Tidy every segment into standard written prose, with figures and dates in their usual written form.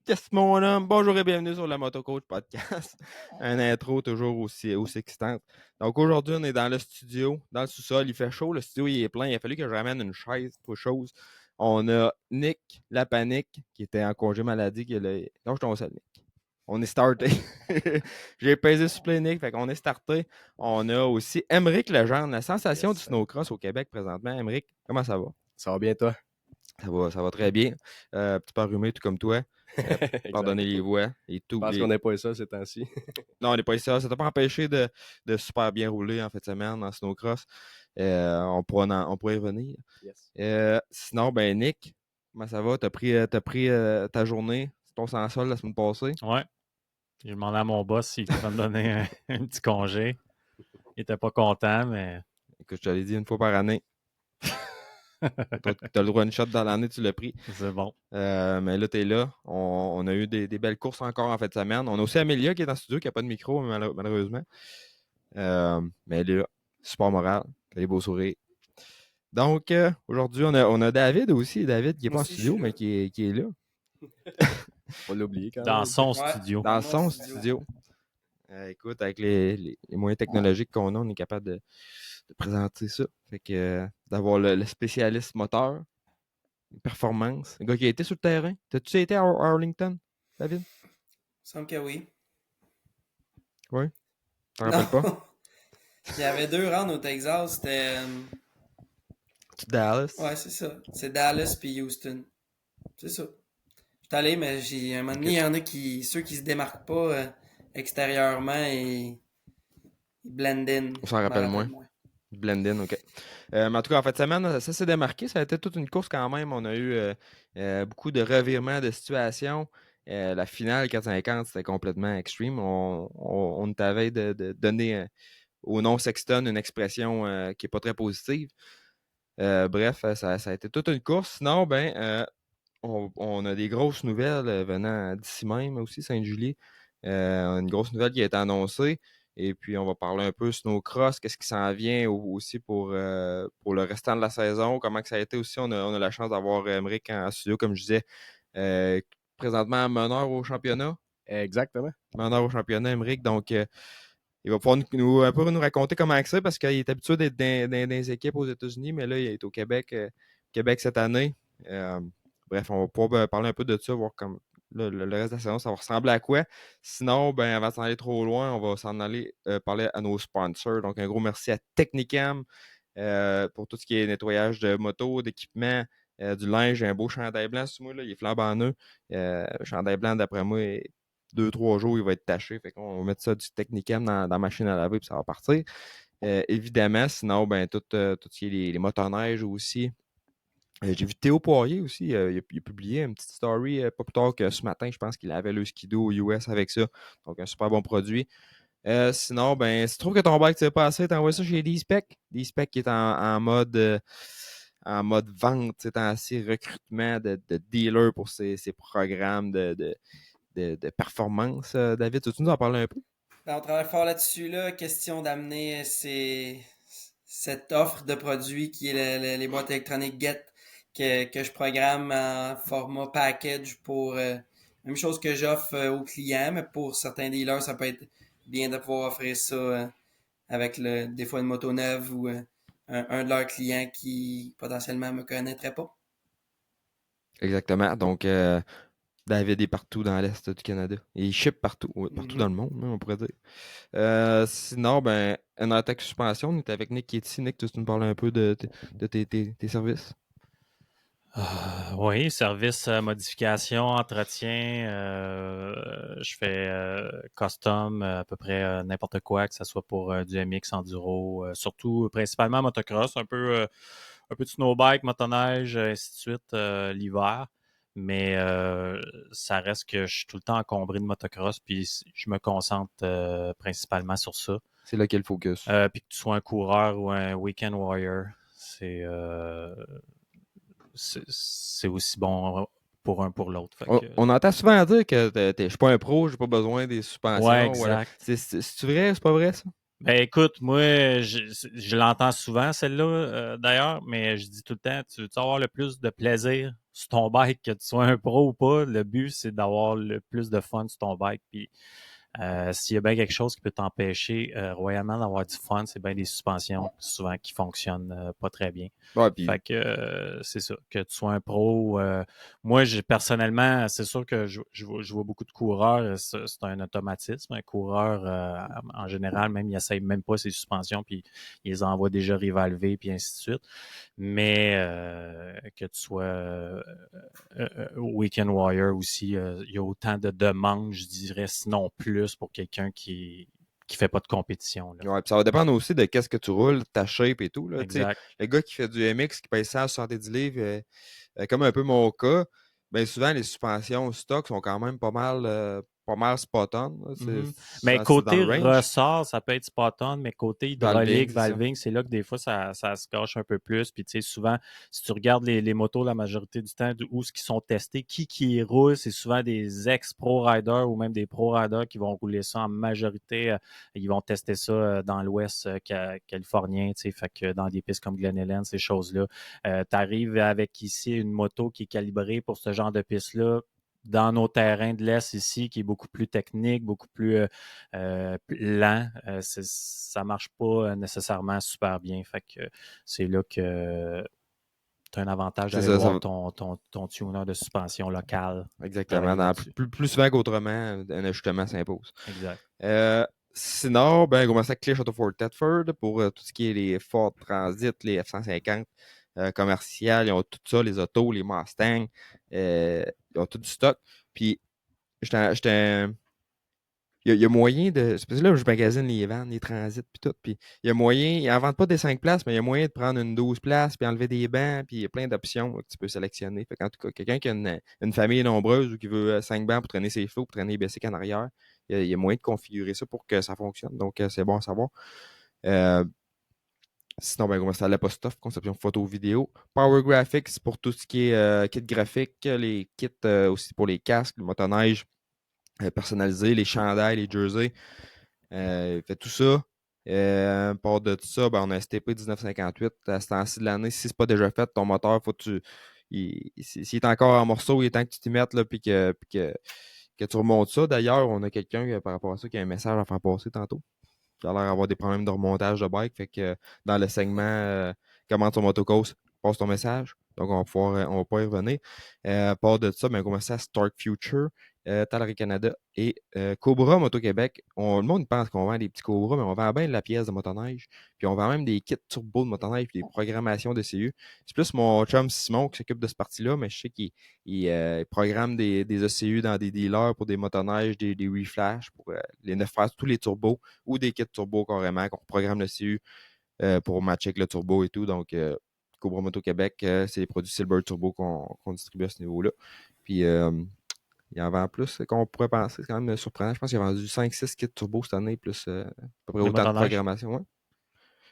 Yes, mon homme, bonjour et bienvenue sur le Motocoach Podcast. Un intro toujours aussi excitante. Donc aujourd'hui, on est dans le studio, dans le sous-sol. Il fait chaud, le studio il est plein. Il a fallu que je ramène une chaise, pour chose. On a Nick, la panique, qui était en congé maladie. Non, je t'en sais, Nick. On est starté. J'ai pesé sur play, Nick, fait qu'on est starté. On a aussi Émeric Legendre, la sensation du snowcross au Québec présentement. Émeric, comment ça va? Ça va bien, toi? Ça va très bien. Petit peu enrhumé, tout comme toi. Pardonnez les voix et tout. Je pense qu'on n'est pas ça ces temps-ci. Non, on n'est pas ici. Ça t'a pas empêché de super bien rouler en fin de semaine en snowcross. On pourra y revenir. Yes. Sinon, ben Nick, comment ça va? T'as pris ta journée, ton sans-sol la semaine passée? Ouais. J'ai demandé à mon boss s'il pouvait me donner un petit congé. Il était pas content, mais. Écoute, je te l'ai dit une fois par année. T'as le droit à une shot dans l'année, tu l'as pris. C'est bon. Mais là, t'es là. On a eu des belles courses encore en fin de semaine. On a aussi Amélia qui est dans le studio, qui n'a pas de micro, malheureusement. Mais elle est là. Super moral. Les beaux sourires. Donc, aujourd'hui, on a David aussi. David qui n'est pas en studio, mais qui est là. Faut l'oublier quand même. Dans son studio. Dans son studio. Écoute, avec les moyens technologiques qu'on a, on est capable de présenter ça. Fait que d'avoir le spécialiste moteur, performance, le gars qui a été sur le terrain. T'as-tu été à Arlington, David? Il me semble que oui. Oui? T'en rappelles pas? Il y avait 2 rounds au Texas. C'était. Dallas? Ouais, c'est ça. C'est Dallas puis Houston. C'est ça. J'étais allé, mais un moment donné, il y en a ceux qui se démarquent pas extérieurement et ils blend in. On s'en rappelle moins. Blend in, OK. Mais en tout cas, en fait, semaine, ça s'est démarqué. Ça a été toute une course quand même. On a eu beaucoup de revirements de situation. La finale 450, c'était complètement extreme. On t'avait de donner au nom Sexton une expression qui n'est pas très positive. Bref, ça a été toute une course. Sinon, on a des grosses nouvelles venant d'ici même aussi, Sainte-Julie. Une grosse nouvelle qui a été annoncée. Et puis, on va parler un peu snowcross, qu'est-ce qui s'en vient aussi pour le restant de la saison, comment que ça a été aussi. On a la chance d'avoir Émeric en studio, comme je disais, présentement meneur au championnat. Exactement. Meneur au championnat, Émeric. Donc, il va pouvoir un peu nous raconter comment c'est, parce qu'il est habitué d'être dans des équipes aux États-Unis, mais là, il est au Québec cette année. Bref, on va pouvoir parler un peu de ça, voir comme le reste de la saison, ça va ressembler à quoi. Sinon, avant de s'en aller trop loin, on va s'en aller parler à nos sponsors. Donc, un gros merci à Technicam pour tout ce qui est nettoyage de moto, d'équipement, du linge. J'ai un beau chandail blanc sur moi, là, il est flambant neuf. Chandail blanc, d'après moi, 2-3 jours, il va être taché. Fait qu'on va mettre ça du Technicam dans la machine à laver, puis ça va partir. Évidemment, sinon, tout ce qui est les motoneiges aussi. J'ai vu Théo Poirier aussi, il a publié une petite story pas plus tard que ce matin. Je pense qu'il avait le skido aux US avec ça. Donc, un super bon produit. Sinon, si tu trouves que ton bike ne tire pas assez, t'envoies ça chez D-Spec. D-Spec qui est en mode vente, c'est assez recrutement de dealers pour ses programmes de performance. David, tu nous en parler un peu? On travaille fort là-dessus, là. Question d'amener cette offre de produits qui est les boîtes électroniques Get que je programme en format package pour même chose que j'offre aux clients, mais pour certains dealers, ça peut être bien de pouvoir offrir ça avec des fois une moto neuve ou un de leurs clients qui potentiellement me connaîtrait pas. Exactement. Donc, David est partout dans l'Est du Canada. Et il ship partout, partout dans le monde, on pourrait dire. Sinon, un attaque suspension, on est avec Nick qui est ici. Nick, tu nous parles un peu de tes services? Oui, service, modification, entretien. Je fais custom, à peu près n'importe quoi, que ce soit pour du MX, enduro, surtout principalement motocross, un peu de snowbike, motoneige, ainsi de suite, l'hiver. Mais ça reste que je suis tout le temps encombré de motocross, puis je me concentre principalement sur ça. C'est là qu'est le focus. Puis que tu sois un coureur ou un weekend warrior, c'est aussi bon pour un pour l'autre. On entend souvent dire que je suis pas un pro, j'ai pas besoin des suspensions. Ouais, exact. Voilà. C'est vrai, c'est pas vrai ça? Écoute, moi, je l'entends souvent, celle-là, d'ailleurs, mais je dis tout le temps, tu veux avoir le plus de plaisir sur ton bike, que tu sois un pro ou pas, le but, c'est d'avoir le plus de fun sur ton bike. Puis s'il y a bien quelque chose qui peut t'empêcher royalement d'avoir du fun, c'est bien des suspensions souvent qui fonctionnent pas très bien. Ouais, puis Fait que c'est ça, que tu sois un pro. Moi, personnellement, c'est sûr que je vois beaucoup de coureurs, c'est un automatisme. Un coureur, en général, même, il n'essaye même pas ses suspensions, puis il les envoie déjà rivalver, puis ainsi de suite. Mais que tu sois Weekend Warrior aussi, il y a autant de demandes, je dirais, sinon plus pour quelqu'un qui fait pas de compétition. Là. ouais, puis ça va dépendre aussi de qu'est-ce que tu roules, ta shape et tout. Là, Exact. le gars qui fait du MX, qui paye 170 livres, comme un peu mon cas, bien souvent les suspensions stock sont quand même pas mal spot-on. Mais C'est dans côté le range. ressort, ça peut être spot-on, mais côté hydraulique, valving, c'est là que des fois, ça se gâche un peu plus. Puis, tu sais, souvent, si tu regardes les motos la majorité du temps, où ce qui sont testés, qui roule, c'est souvent des ex-pro riders ou même des pro riders qui vont rouler ça en majorité. Ils vont tester ça dans l'ouest californien, tu sais, fait que dans des pistes comme Glen Helen, ces choses-là. Tu arrives avec ici une moto qui est calibrée pour ce genre de piste-là, dans nos terrains de l'Est ici, qui est beaucoup plus technique, beaucoup plus lent, ça marche pas nécessairement super bien. Fait que c'est là que tu as un avantage d'aller voir ton tuner de suspension local. Exactement. Plus souvent qu'autrement, un ajustement s'impose. Exact. Sinon, ben, on commence avec Clear Château Fort Thetford pour tout ce qui est les Ford Transit, les F-150 commerciales. Ils ont tout ça, les autos, les Mustangs. Ils ont tout du stock. Puis, il y a moyen de. C'est parce que là, je magasine les vannes, les transits, puis tout. Puis, il y a moyen. Ils n'en vendent pas des 5 places, mais il y a moyen de prendre une 12 places, puis enlever des bancs, puis il y a plein d'options que tu peux sélectionner. Fait qu'en tout cas, quelqu'un qui a une famille nombreuse ou qui veut 5 bancs pour traîner ses flots, pour traîner les basics en arrière, il y a moyen de configurer ça pour que ça fonctionne. Donc, c'est bon à savoir. Sinon, ben, on va installer la post-off, conception photo-vidéo. Power Graphics pour tout ce qui est kit graphique, les kits aussi pour les casques, le motoneige personnalisé, les chandails, les jerseys. Fait tout ça. Part de tout ça, ben, on a un STP 1958 à ce temps-ci de l'année. Si ce n'est pas déjà fait, ton moteur, faut que s'il est encore en morceaux, il est temps que tu t'y mettes, puis que tu remontes ça. D'ailleurs, on a quelqu'un par rapport à ça qui a un message à faire passer tantôt. Qui a l'air d'avoir des problèmes de remontage de bike. Fait que dans le segment Comment ton motocross, passe ton message. Donc, on va pas y revenir. Part de ça, ben, on commence à Stark Future, Talry Canada et Cobra Moto-Québec. Le monde pense qu'on vend des petits Cobra, mais on vend bien de la pièce de motoneige. Puis on vend même des kits turbo de motoneige et des programmations de CU. C'est plus mon chum Simon qui s'occupe de ce parti-là, mais je sais qu'il programme des ECU dans des dealers pour des motoneiges, des reflash pour les 9 phases, tous les turbos ou des kits turbo carrément, qu'on programme le CU pour matcher avec le turbo et tout. Donc, Cobra Moto Québec, c'est les produits Silver Turbo qu'on distribue à ce niveau-là. Puis, il en vend plus qu'on pourrait penser. C'est quand même surprenant. Je pense qu'il a vendu 5-6 kits turbo cette année, plus à peu près autant de programmation. Ouais.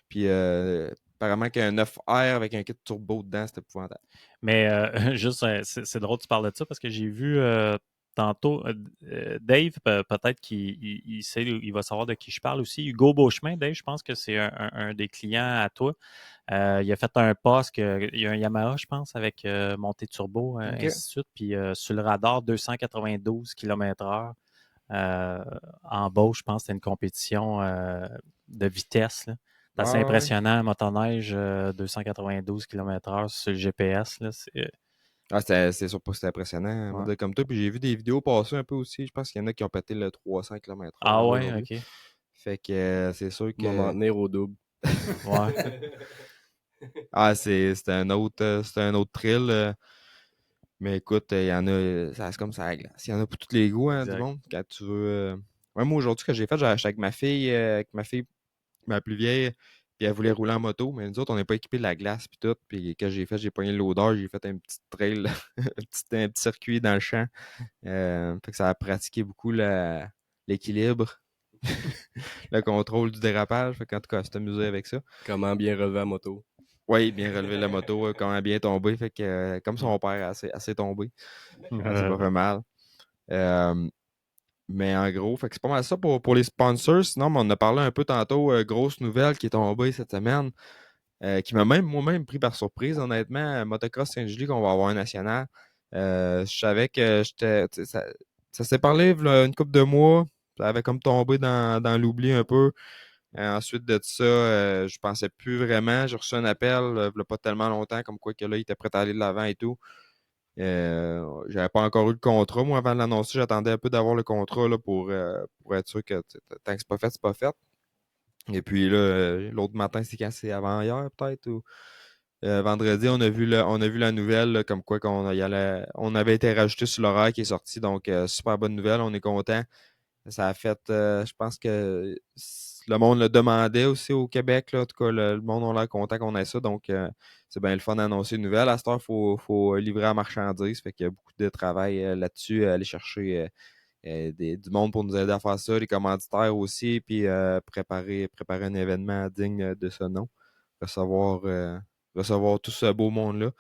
Puis, apparemment qu'un 9R avec un kit turbo dedans, c'était épouvantable. Mais juste, c'est drôle que tu parles de ça parce que j'ai vu tantôt Dave, peut-être qu'il sait, il va savoir de qui je parle aussi. Hugo Beauchemin, Dave, je pense que c'est un des clients à toi. Il a fait un post, il y a un Yamaha, je pense, avec montée turbo, ainsi de suite. Puis sur le radar, 292 km/h. En bas, je pense que c'était une compétition de vitesse. C'est assez impressionnant, motoneige, 292 km/h sur le GPS. Là, c'est sûr pas, c'était impressionnant. Ouais. Comme toi, puis j'ai vu des vidéos passer un peu aussi. Je pense qu'il y en a qui ont pété le 300 km/h. Ah ouais, ok. Fait que c'est sûr que. On va en tenir au double. Ouais. C'était un autre thrill. Mais écoute, il y en a. C'est comme ça à glace. Il y en a pour tous les goûts, du monde. Quand tu veux. Ouais, moi aujourd'hui, ce que j'ai fait, j'ai acheté avec ma fille, ma plus vieille. Puis elle voulait rouler en moto, mais nous autres, on n'est pas équipés de la glace puis tout. Puis quand j'ai pogné l'odeur, j'ai fait un petit trail, un petit circuit dans le champ. Fait que ça a pratiqué beaucoup l'équilibre, le contrôle du dérapage. Fait qu'en tout cas, c'est amusé avec ça. Comment bien relever la moto. Oui, bien relever la moto, comment bien tomber. Fait que comme son père, assez tombé. C'est pas fait mal. Mais en gros, fait que c'est pas mal ça pour les sponsors. Sinon, on en a parlé un peu tantôt. Grosse nouvelle qui est tombée cette semaine, qui m'a moi-même pris par surprise, honnêtement. Motocross Saint-Julie, qu'on va avoir un national. Je savais que ça s'est parlé v'là une couple de mois. Ça avait comme tombé dans l'oubli un peu. Ensuite de ça, je pensais plus vraiment. J'ai reçu un appel, v'là pas tellement longtemps, comme quoi que là, il était prêt à aller de l'avant et tout. J'avais pas encore eu le contrat. Moi, avant de l'annoncer, j'attendais un peu d'avoir le contrat là, pour être sûr que tant que c'est pas fait, c'est pas fait. Et puis là, l'autre matin, c'est quand c'est avant-hier, peut-être, ou vendredi, on a vu la nouvelle là, comme quoi on avait été rajouté sur l'horaire qui est sorti. Donc, super bonne nouvelle, on est content. Ça a fait, je pense que le monde le demandait aussi au Québec. Là. En tout cas, le monde a l'air content qu'on ait ça. Donc, c'est bien le fun d'annoncer une nouvelle. À cette heure, faut livrer la marchandise. Fait qu'il y a beaucoup de travail là-dessus, aller chercher du monde pour nous aider à faire ça, les commanditaires aussi, puis préparer un événement digne de ce nom. Recevoir, recevoir tout ce beau monde-là.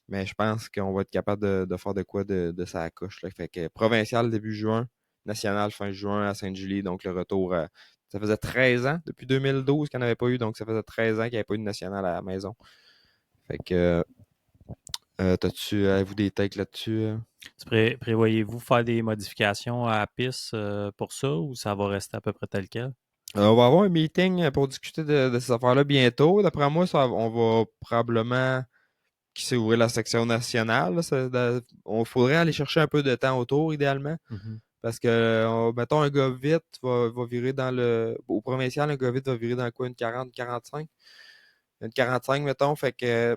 Mais je pense qu'on va être capable de faire de quoi de sa coche. Là. Fait que provincial début juin, national fin juin à Sainte-Julie. Donc le retour, ça faisait 13 ans, depuis 2012 qu'il n'y en avait pas eu. Donc ça faisait 13 ans qu'il n'y avait pas eu de national à la maison. Fait que, avez-vous des takes là-dessus? Prévoyez-vous faire des modifications à la piste pour ça ou ça va rester à peu près tel quel? On va avoir un meeting pour discuter de ces affaires-là bientôt. D'après moi, on va probablement qui s'est ouvrir la section nationale. On faudrait aller chercher un peu de temps autour, idéalement. Mhm. Parce que, mettons, un gars vite va virer dans le. Au provincial, un gars vite va virer dans quoi, une 40, 45? Une 45, mettons. Fait que.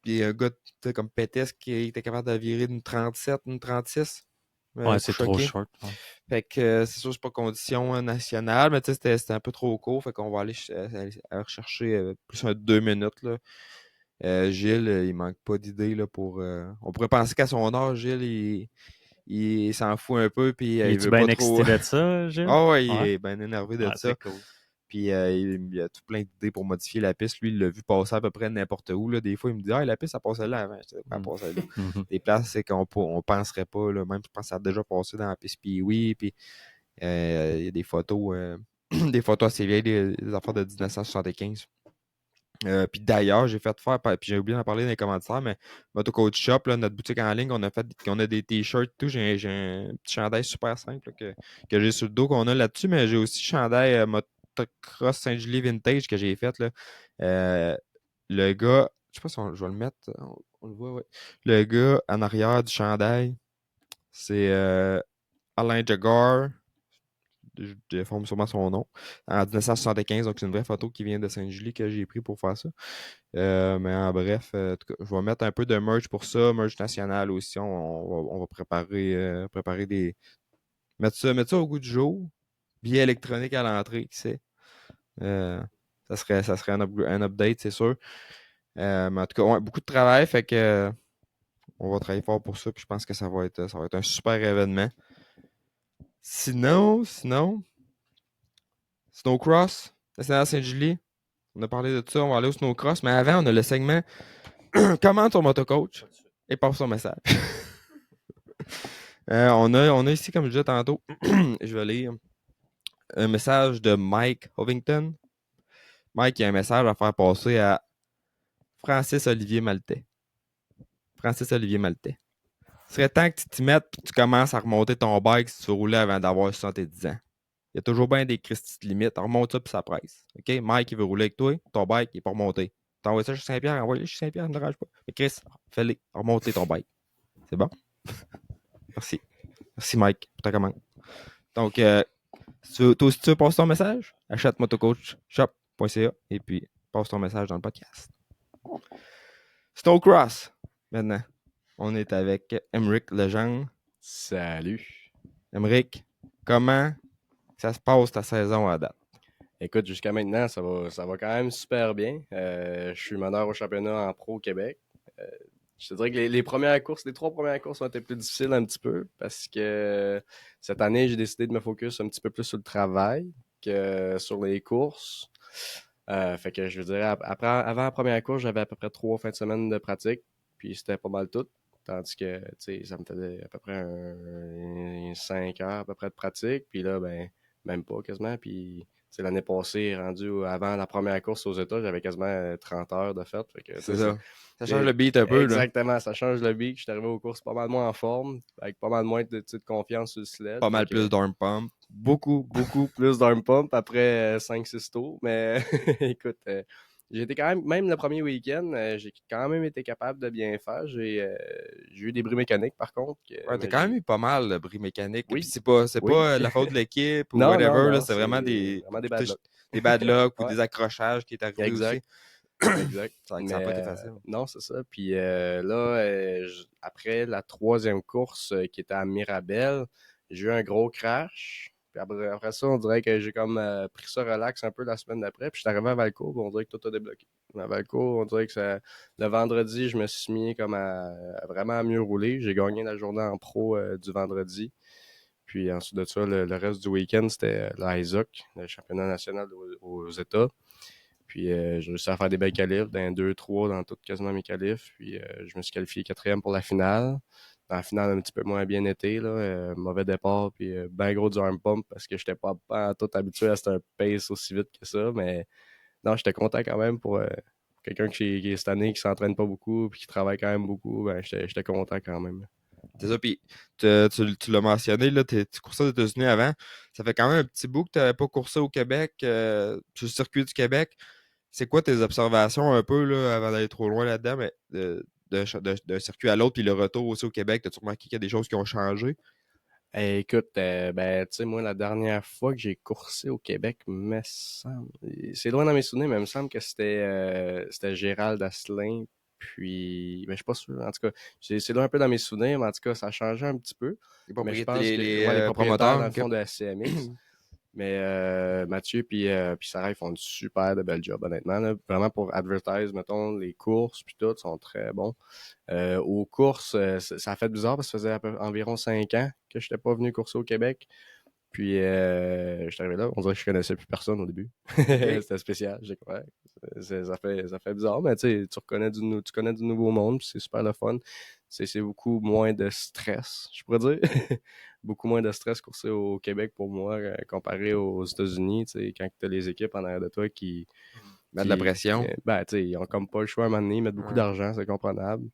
Puis un gars comme Pétis qui était capable de virer une 37, une 36. Ouais, Coup c'est trop choqué. short. Ouais. Fait que c'est sûr, c'est pas condition nationale, mais tu sais, c'était un peu trop court. Fait qu'on va aller rechercher plus un 2 minutes. Là. Gilles, il manque pas d'idées là, pour. On pourrait penser qu'à son âge, Gilles, il s'en fout un peu, puis il Es-tu veut bien pas trop. excité de ça, Gilles? Ah ouais, il Ouais. est bien énervé de Ah, ça. c'est cool. Puis il a tout plein d'idées pour modifier la piste. Lui, il l'a vu passer à peu près n'importe où. Là. Des fois, il me dit ah, la piste, ça passait là avant. Je dis, elle passait là. Mhm. Des places, c'est qu'on penserait pas. Là. Même, je pense que ça a déjà passé dans la piste. Puis oui, puis il y a des photos, des photos assez vieilles, des affaires de 1975. Puis d'ailleurs, j'ai fait faire, puis j'ai oublié d'en parler dans les commentaires, mais Motocoach Shop, là, notre boutique en ligne, on a des t-shirts et tout. J'ai un petit chandail super simple là, que j'ai sur le dos qu'on a là-dessus, mais j'ai aussi chandail Motocross Saint-Julie Vintage que j'ai fait. Là. Le gars, je sais pas si je vais le mettre, on le voit, ouais. Le gars en arrière du chandail, c'est Alain Jaguar. Je déforme sûrement son nom. En 1975, donc c'est une vraie photo qui vient de Saint-Julie que j'ai pris pour faire ça. Mais en bref, en tout cas, je vais mettre un peu de merch pour ça, merch national aussi. On va préparer des. Mettre ça au goût du jour. Billets électroniques à l'entrée, qui sait. Euh, ça serait un update, c'est sûr. Mais en tout cas, ouais, beaucoup de travail, fait que on va travailler fort pour ça, puis je pense que ça va être un super événement. Sinon, Snowcross, National Saint-Julie. On a parlé de ça, on va aller au Snowcross, mais avant, on a le segment Comment ton motocoach et passe son message. On a ici, comme je disais tantôt, je vais lire un message de Mike Hovington. Mike, il y a un message à faire passer à Francis-Olivier Maltais. Francis-Olivier Maltais. Il serait temps que tu t'y mettes et que tu commences à remonter ton bike si tu veux rouler avant d'avoir 70 ans. Il y a toujours bien des Christy de limites. Remonte ça puis ça presse. OK? Mike, il veut rouler avec toi. Ton bike, il est pas remonté. T'envoies ça chez Saint-Pierre, envoie-le chez Saint-Pierre, ne me dérange pas. Mais Chris, fais-le. Remonte ton bike. C'est bon? Merci. Merci, Mike, pour ta commande. Donc, toi aussi, tu veux passer ton message? Achète motocoachshop.ca et puis passe ton message dans le podcast. Snowcross, maintenant. On est avec Emeric Legendre. Salut. Emeric, comment ça se passe ta saison à date? Écoute, jusqu'à maintenant, ça va quand même super bien. Je suis meneur au championnat en pro au Québec. Je te dirais que les trois premières courses ont été plus difficiles un petit peu parce que cette année, j'ai décidé de me focus un petit peu plus sur le travail que sur les courses. Fait que je veux dire, avant la première course, j'avais à peu près 3 fins de semaine de pratique, puis c'était pas mal tout. Tandis que, tu sais, ça me faisait à peu près 5 heures à peu près de pratique, puis là, ben, même pas quasiment, puis l'année passée, rendu avant la première course aux États, j'avais quasiment 30 heures de fête. Fait que, C'est ça. Ça change le beat un peu. Là. Exactement, ça change le beat. Je suis arrivé aux courses pas mal moins en forme, avec pas mal moins de confiance sur le sled. Pas mal plus d'arm pump. Beaucoup plus d'arm pump après 5-6 tours. Mais écoute, j'ai été quand même le premier week-end, j'ai quand même été capable de bien faire. J'ai eu des bris mécaniques par contre. Ouais, t'as quand même eu pas mal de bris mécaniques. Oui. Puis c'est pas la faute de l'équipe ou Non, whatever. non, C'est vraiment des bad luck. Des bad luck ou Ouais. des accrochages qui est arrivé Exact. aussi. Exact. Ça n'a pas été facile. Non, c'est ça. Puis là, après la troisième course qui était à Mirabel, j'ai eu un gros crash. Puis après ça, on dirait que j'ai comme pris ça relax un peu la semaine d'après. Puis je suis arrivé à Valcourt, on dirait que tout a débloqué. À Valcourt, on dirait que le vendredi, je me suis mis comme à vraiment mieux rouler. J'ai gagné la journée en pro du vendredi. Puis ensuite de ça, le reste du week-end, c'était l'ISOC, le championnat national aux États. Puis j'ai réussi à faire des belles qualifs, dans 2-3 dans toutes quasiment mes qualifs. Puis je me suis qualifié 4e pour la finale. Dans la finale, un petit peu moins bien été, là, mauvais départ, puis ben gros du arm pump parce que je n'étais pas tout habitué à ce pace aussi vite que ça. Mais non, j'étais content quand même pour quelqu'un qui est cette année, qui s'entraîne pas beaucoup, puis qui travaille quand même beaucoup. Ben, j'étais content quand même. C'est ça, puis tu l'as mentionné, là, tu coursais aux États-Unis avant. Ça fait quand même un petit bout que tu n'avais pas coursé au Québec, sur le circuit du Québec. C'est quoi tes observations un peu là, avant d'aller trop loin là-dedans, mais d'un circuit à l'autre, puis le retour aussi au Québec, as-tu remarqué qu'il y a des choses qui ont changé? Écoute, ben, tu sais, moi, la dernière fois que j'ai coursé au Québec, me semble, c'est loin dans mes souvenirs, mais il me semble que c'était Gérald Asselin, puis, ben, je suis pas sûr, en tout cas, c'est loin un peu dans mes souvenirs, mais en tout cas, ça a changé un petit peu. Mais je pense que les propriétaires, dans le fond, de la CMX. Mais Mathieu puis Sarah, ils font du super de bel job, honnêtement. Là. Vraiment pour advertise, mettons, les courses puis tout, sont très bons. Aux courses, ça a fait bizarre parce que ça faisait environ 5 ans que je n'étais pas venu courser au Québec. Puis je suis arrivé là, on dirait que je connaissais plus personne au début. Okay. C'était spécial. J'ai ouais, ça fait bizarre, mais tu connais tu connais du nouveau monde, puis c'est super le fun. C'est beaucoup moins de stress, je pourrais dire. Beaucoup moins de stress courser au Québec pour moi, comparé aux États-Unis, quand tu as les équipes en arrière de toi qui Mettre de la pression. Ben, tu sais, ils ont comme pas le choix à un moment donné, ils mettent beaucoup d'argent, c'est comprenable.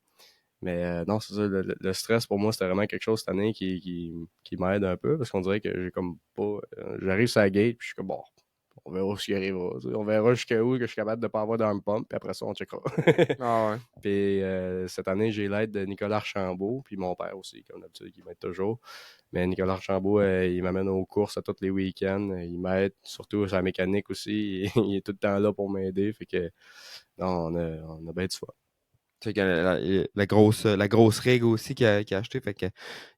Mais non, c'est ça, le stress pour moi, c'était vraiment quelque chose cette année qui m'aide un peu parce qu'on dirait que j'ai comme pas. J'arrive sur la gate, puis je suis comme bon, on verra ce qui arrivera. On verra jusqu'à où que je suis capable de pas avoir d'arm pump, puis après ça, on checkera. Ah ouais. Puis cette année, j'ai l'aide de Nicolas Archambault, puis mon père aussi, comme d'habitude, qui m'aide toujours. Mais Nicolas Archambault, il m'amène aux courses à tous les week-ends. Il m'aide, surtout sur la mécanique aussi. Il est tout le temps là pour m'aider. Fait que non, on a bien du fun. Tu sais, la grosse rig aussi qu'il a acheté. Fait que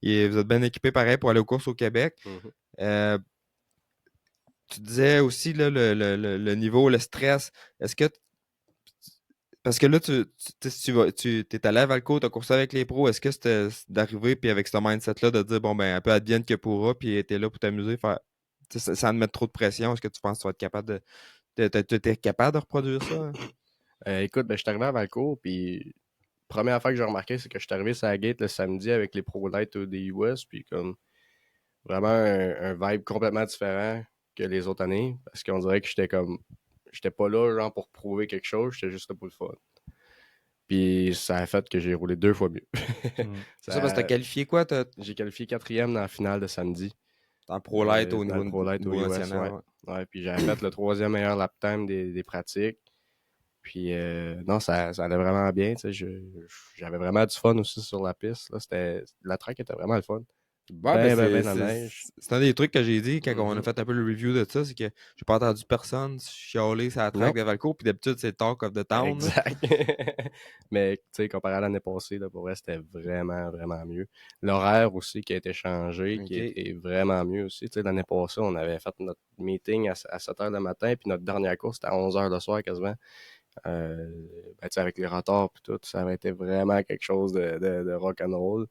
vous êtes bien équipé pareil pour aller aux courses au Québec. Mm-hmm. Tu disais aussi là, le niveau, le stress. Est-ce que parce que là, tu es allé à Valco, tu as coursé avec les pros. Est-ce que c'était d'arriver puis avec ce mindset-là de dire bon ben un peu advienne que pourra, puis t'es là pour t'amuser, sans te mettre trop de pression, est-ce que tu penses que tu vas être capable t'es capable de reproduire ça? Écoute, ben, je suis arrivé à Valcourt, puis première affaire que j'ai remarqué, c'est que je suis arrivé sur la gate le samedi avec les Pro Light des US, puis comme vraiment un vibe complètement différent que les autres années, parce qu'on dirait que j'étais pas là genre pour prouver quelque chose, j'étais juste là pour le fun. Puis ça a fait que j'ai roulé 2 fois mieux. C'est ça parce que t'as qualifié quoi? J'ai qualifié 4e dans la finale de samedi. En Pro Light au niveau, Pro Light niveau au US, national. ouais. Puis j'avais fait le 3e meilleur lap time des pratiques. Puis non, ça allait vraiment bien. J'avais vraiment du fun aussi sur la piste. Là. La track était vraiment le fun. Ouais, c'est un des trucs que j'ai dit quand on a fait un peu le review de ça, c'est que j'ai pas entendu personne chialer sur la track de Valco, puis d'habitude c'est Talk of the Town. Exact. Mais tu sais, comparé à l'année passée, là, pour vrai, c'était vraiment, vraiment mieux. L'horaire aussi qui a été changé, qui était vraiment mieux aussi. Tu sais, l'année passée, on avait fait notre meeting à 7h le matin, puis notre dernière course, c'était à 11h le soir quasiment. Avec les retards et tout, ça avait été vraiment quelque chose de rock'n'roll.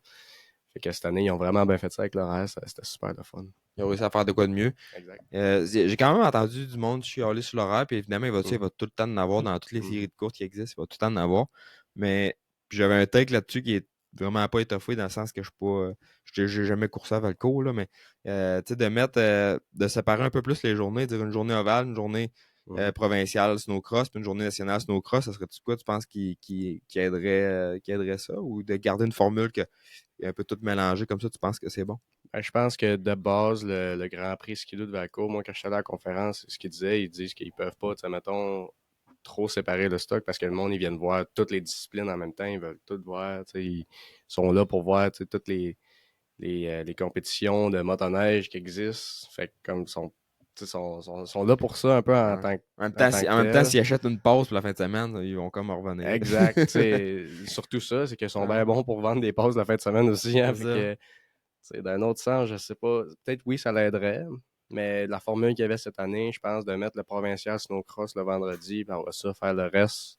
Fait que cette année, ils ont vraiment bien fait ça avec l'horaire, c'était super le fun. Ils ont réussi à faire de quoi de mieux. Exact. J'ai quand même entendu du monde chialer sur l'horaire, puis évidemment, il va tout le temps en avoir dans toutes les séries de courses qui existent, il va tout le temps en avoir. Mais j'avais un take là-dessus qui est vraiment pas étoffé dans le sens que je suis pas. J'ai jamais coursé à Valco, là, mais de mettre de séparer un peu plus les journées, dire une journée ovale, une journée provinciale snowcross, puis une journée nationale snowcross, ça serait quoi, tu penses, qui aiderait ça? Ou de garder une formule qui est un peu toute mélangée comme ça, tu penses que c'est bon? Ben, je pense que de base, le Grand Prix Skidoo de Valco, moi, quand j'étais allé à la conférence, ce qu'ils disaient, ils disent qu'ils peuvent pas, mettons, trop séparer le stock parce que le monde, ils viennent voir toutes les disciplines en même temps, ils veulent tout voir, ils sont là pour voir toutes les compétitions de motoneige qui existent. Fait que comme ils sont là pour ça un peu en tant que En même temps, s'ils achètent une pause pour la fin de semaine, ils vont comme revenir. Exact. Surtout ça, c'est qu'ils sont bien bons pour vendre des pauses la fin de semaine aussi. Hein, fait que, d'un autre sens, je sais pas. Peut-être oui, ça l'aiderait. Mais la formule qu'il y avait cette année, je pense, de mettre le provincial snowcross le vendredi, puis après ça, faire le reste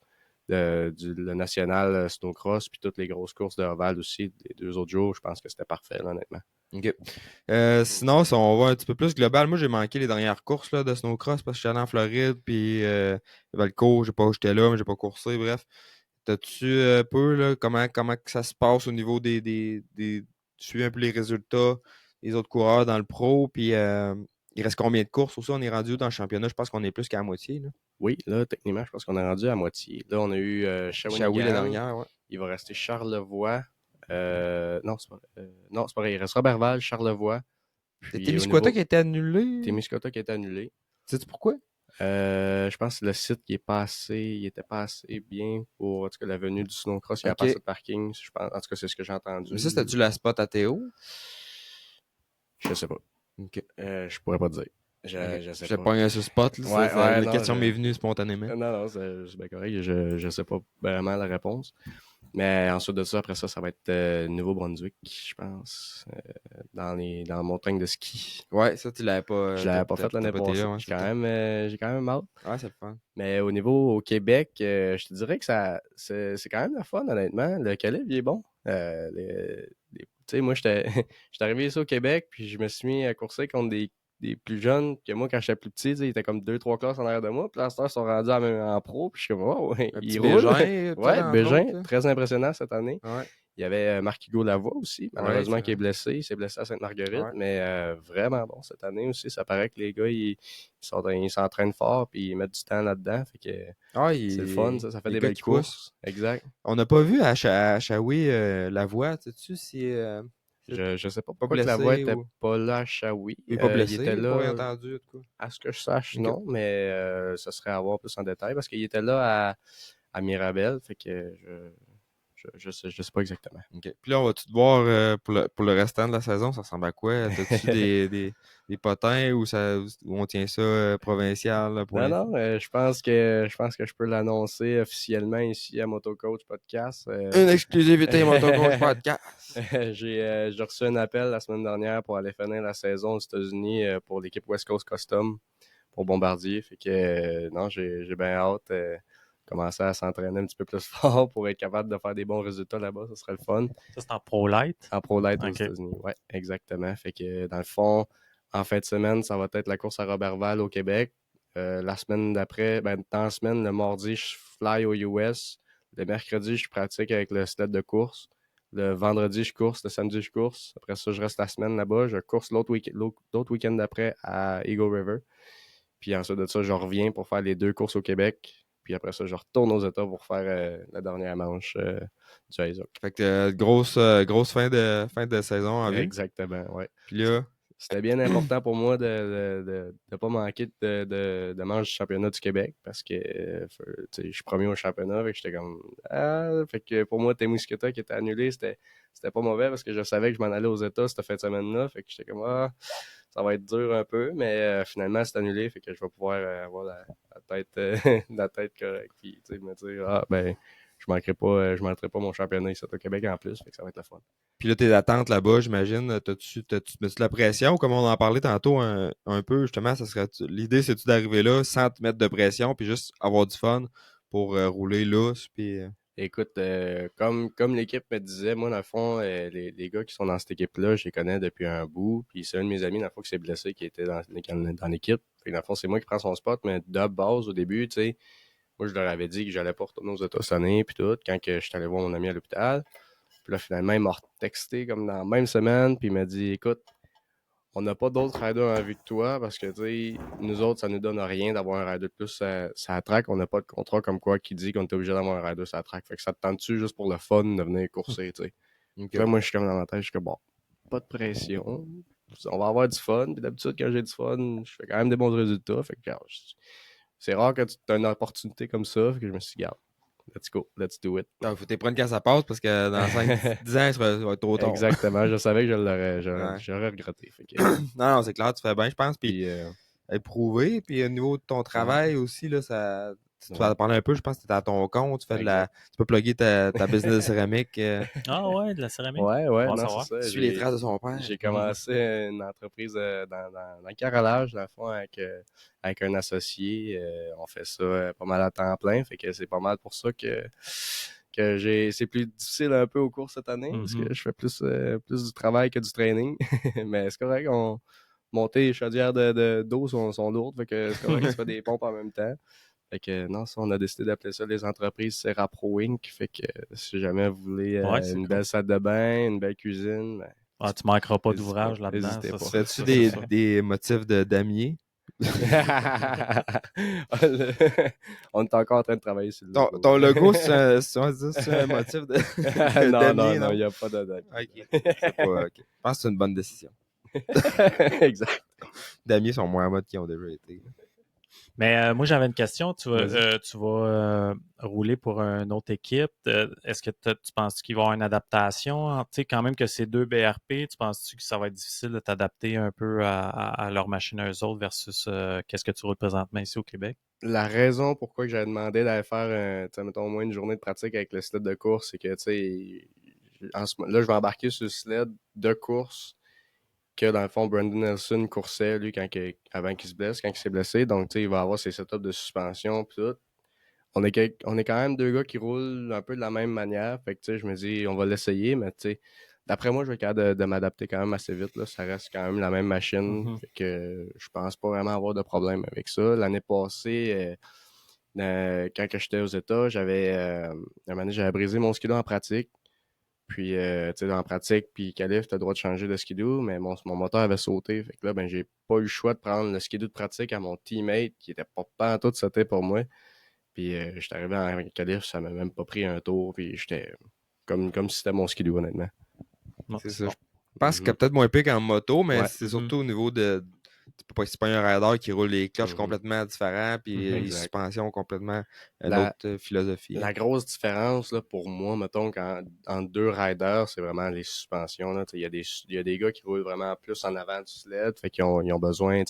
le national snowcross, puis toutes les grosses courses de Oval aussi, les 2 autres jours, je pense que c'était parfait, là, honnêtement. OK. Sinon, si on va un petit peu plus global, moi j'ai manqué les dernières courses là, de snowcross parce que j'étais allé en Floride, puis Valco, j'étais là, mais j'ai pas coursé, bref. T'as-tu un peu là, comment que ça se passe au niveau des tu suis un peu les résultats des autres coureurs dans le pro, puis il reste combien de courses aussi? On est rendu dans le championnat, je pense qu'on est plus qu'à la moitié. Là. Oui, là, techniquement, je pense qu'on est rendu à moitié. Là, on a eu Shawi la dernière, ouais. Il va rester Charlevoix. Non, c'est pas vrai. Il reste Roberval, Charlevoix. C'est Témiscouata qui a été annulé. Témiscouata qui a été annulé. Sais-tu pourquoi? Je pense que le site il était pas assez bien pour en tout cas, la venue du snowcross. Il n'y a pas assez de parking. Je pense, en tout cas, c'est ce que j'ai entendu. Mais ça, c'était-tu la spot à Théo? Je sais pas. Okay. Je pourrais pas te dire. Je sais pas. J'ai pogné ce spot. Là, la question m'est venue spontanément. Non, c'est bien correct. Je sais pas vraiment la réponse. Mais ensuite de ça, après ça, ça va être Nouveau-Brunswick, je pense, dans la montagne de ski. Ouais, ça, tu l'avais pas. Je l'avais pas fait l'année passée. Ouais, j'ai quand même hâte. Ouais, c'est le fun. Mais au Québec, je te dirais que c'est quand même le fun, honnêtement. Le calibre, il est bon. Tu sais, moi, j'étais arrivé ici au Québec, puis je me suis mis à courser contre des plus jeunes que moi quand j'étais plus petit. Ils étaient comme 2-3 classes en arrière de moi. Puis là, ils sont rendus en pro. Puis je suis comme, wow, ils roulent. Bégin, très impressionnant cette année. Ouais. Il y avait Marc-Hugo Lavoie aussi, malheureusement, qui est blessé. Il s'est blessé à Sainte-Marguerite. Ouais. Mais vraiment bon cette année aussi. Ça paraît que les gars, ils s'entraînent fort puis ils mettent du temps là-dedans. Fait que c'est le fun. Ça fait des belles courses. Exact. On n'a pas vu à Shawi Lavoie. Sais-tu si... Je sais pas pourquoi Lavoie n'était pas là à Shawi. Il n'est pas blessé, il était là, pas entendu. En tout cas. À ce que je sache, non, mais ça serait à voir plus en détail parce qu'il était là à Mirabel, fait que je sais pas exactement. Okay. Puis là, on va-tu te voir pour le restant de la saison, ça ressemble à quoi? T'as-tu des potins ou on tient ça provincial? Là, pour non, je pense que je peux l'annoncer officiellement ici à Motocoach Podcast. Une exclusivité Motocoach Podcast. J'ai reçu un appel la semaine dernière pour aller finir la saison aux États-Unis pour l'équipe West Coast Custom pour Bombardier. Fait que non, j'ai bien hâte. Commencer à s'entraîner un petit peu plus fort pour être capable de faire des bons résultats là-bas, ça serait le fun. Ça, c'est en Pro Light? En Pro Light aux États-Unis, oui, exactement. Fait que dans le fond, en fin de semaine, ça va être la course à Roberval au Québec. La semaine d'après, dans la semaine, le mardi, je fly aux US. Le mercredi, je pratique avec le sled de course. Le vendredi, je course. Le samedi, je course. Après ça, je reste la semaine là-bas. Je course l'autre week-end d'après à Eagle River. Puis ensuite de ça, je reviens pour faire les 2 courses au Québec. Puis après ça, je retourne aux États pour faire la dernière manche du ISOC. Fait que grosse fin de saison en vue. Exactement, oui. Puis là... C'était bien important pour moi de ne pas manquer de manche du championnat du Québec parce que je suis premier au championnat. Fait que j'étais comme fait que pour moi, Témiscouata qui était annulé, c'était pas mauvais parce que je savais que je m'en allais aux États cette fin de semaine-là. Fait que j'étais comme ça va être dur un peu, mais finalement c'est annulé. Fait que je vais pouvoir avoir la tête correcte. Puis me dire je manquerai pas mon championnat ici au Québec en plus. Fait que ça va être le fun. Puis là, tes attentes là-bas, j'imagine, tu mets de la pression, comme on en parlait tantôt un peu, justement, l'idée, c'est-tu d'arriver là sans te mettre de pression, puis juste avoir du fun pour rouler lousse, puis... Écoute, comme l'équipe me disait, moi, dans le fond, les gars qui sont dans cette équipe-là, je les connais depuis un bout, puis c'est un de mes amis, dans le fond, qui s'est blessé, qui était dans l'équipe. Puis dans le fond, c'est moi qui prends son spot, mais de base, au début, tu sais, moi, je leur avais dit que j'allais pas retourner aux États cette année, puis tout, quand je suis allé voir mon ami à l'hôpital. Puis là, finalement, il m'a texté comme dans la même semaine, puis il m'a dit, écoute, on n'a pas d'autres riders en vue de toi parce que, tu sais, nous autres, ça nous donne rien d'avoir un rider de plus sur la track. On n'a pas de contrat comme quoi qui dit qu'on est obligé d'avoir un rider sur la track. Fait que ça te tente-tu juste pour le fun de venir courser, tu sais. Ok. Puis là, moi, je suis comme dans ma tête, je suis comme, bon, pas de pression. On va avoir du fun. Puis d'habitude, quand j'ai du fun, je fais quand même des bons résultats. Fait que, c'est rare que tu as une opportunité comme ça. Fait que je me suis dit, garde, let's go, let's do it. Donc, faut que tu prennes quand ça passe parce que dans 5-10 ans, ça va être trop tard. Exactement, je savais que Ouais. j'aurais regretté. Fait que, Non, c'est clair, tu fais bien, je pense. Puis, puis, être prouvé. Puis, au niveau de ton travail aussi, là, tu vas parler un peu, je pense que tu es à ton compte. Tu peux plugger ta business de céramique. Ah ouais, de la céramique. ouais, Bon à non, savoir. c'est ça. Suis les traces de son père. J'ai commencé une entreprise dans le carrelage, dans le fond, avec un associé. On fait ça pas mal à temps plein. Fait que c'est pas mal pour ça que c'est plus difficile un peu au cours cette année, parce que je fais plus du travail que du training. Mais c'est correct, monter les chaudières d'eau sont lourdes, fait que c'est correct, tu fais des pompes en même temps. Fait que non, ça, on a décidé d'appeler ça les entreprises Serra Pro Inc. Fait que si jamais vous voulez une belle salle de bain, une belle cuisine, ben, Ah, tu manqueras pas N'hésitez d'ouvrage pas, là-dedans. n'hésitez Ça, pas. ça, Fais-tu ça, c'est sûr. des motifs de damier? On est encore en train de travailler sur le logo. Ton logo, c'est un motif de non, damier, non, non? il n'y a pas de date. Ok. C'est pas, ok. Je pense que c'est une bonne décision. Exact. Damiers sont moins en mode qu'ils ont déjà été. Mais moi, j'avais une question. Tu vas, Vas-y. rouler pour une autre équipe. Est-ce que tu penses qu'il va y avoir une adaptation? Tu sais, quand même que c'est 2 BRP, tu penses-tu que ça va être difficile de t'adapter un peu à leur machine à eux autres versus qu'est-ce que tu roules présentement ici au Québec? La raison pourquoi que j'avais demandé d'aller faire, mettons, au moins une journée de pratique avec le sled de course, c'est que, tu sais, là, je vais embarquer sur le sled de course que, dans le fond, Brandon Nelson coursait, lui, avant qu'il se blesse, quand il s'est blessé. Donc, tu sais, il va avoir ses setups de suspension pis tout. On est quand même deux gars qui roulent un peu de la même manière. Fait que, tu sais, je me dis, on va l'essayer, mais, tu sais, d'après moi, je vais être capable de m'adapter quand même assez vite, là. Ça reste quand même la même machine. Mhm. Fait que je pense pas vraiment avoir de problème avec ça. L'année passée, quand que j'étais aux États, un moment donné, j'avais brisé mon skidoo en pratique. Puis, tu sais, en pratique, puis Calif, t'as le droit de changer de skidoo, mais mon moteur avait sauté. Fait que là, ben, j'ai pas eu le choix de prendre le skidoo de pratique à mon teammate qui était pas en tout sauté pour moi. Puis, j'étais arrivé en Calif, ça m'a même pas pris un tour, puis j'étais comme si c'était mon skidoo, honnêtement. Non, C'est c'est ça. bon. Je pense qu'il y a peut-être moins pique en moto, mais Ouais. c'est surtout au niveau de. C'est pas un rider qui roule les cloches Mhm. complètement différents, puis les Exact. suspensions complètement une La- autre philosophie. La grosse différence là, pour moi, mettons, entre deux riders, c'est vraiment les suspensions. Là. Il y a des gars qui roulent vraiment plus en avant du sled, fait qu'ils ils ont besoin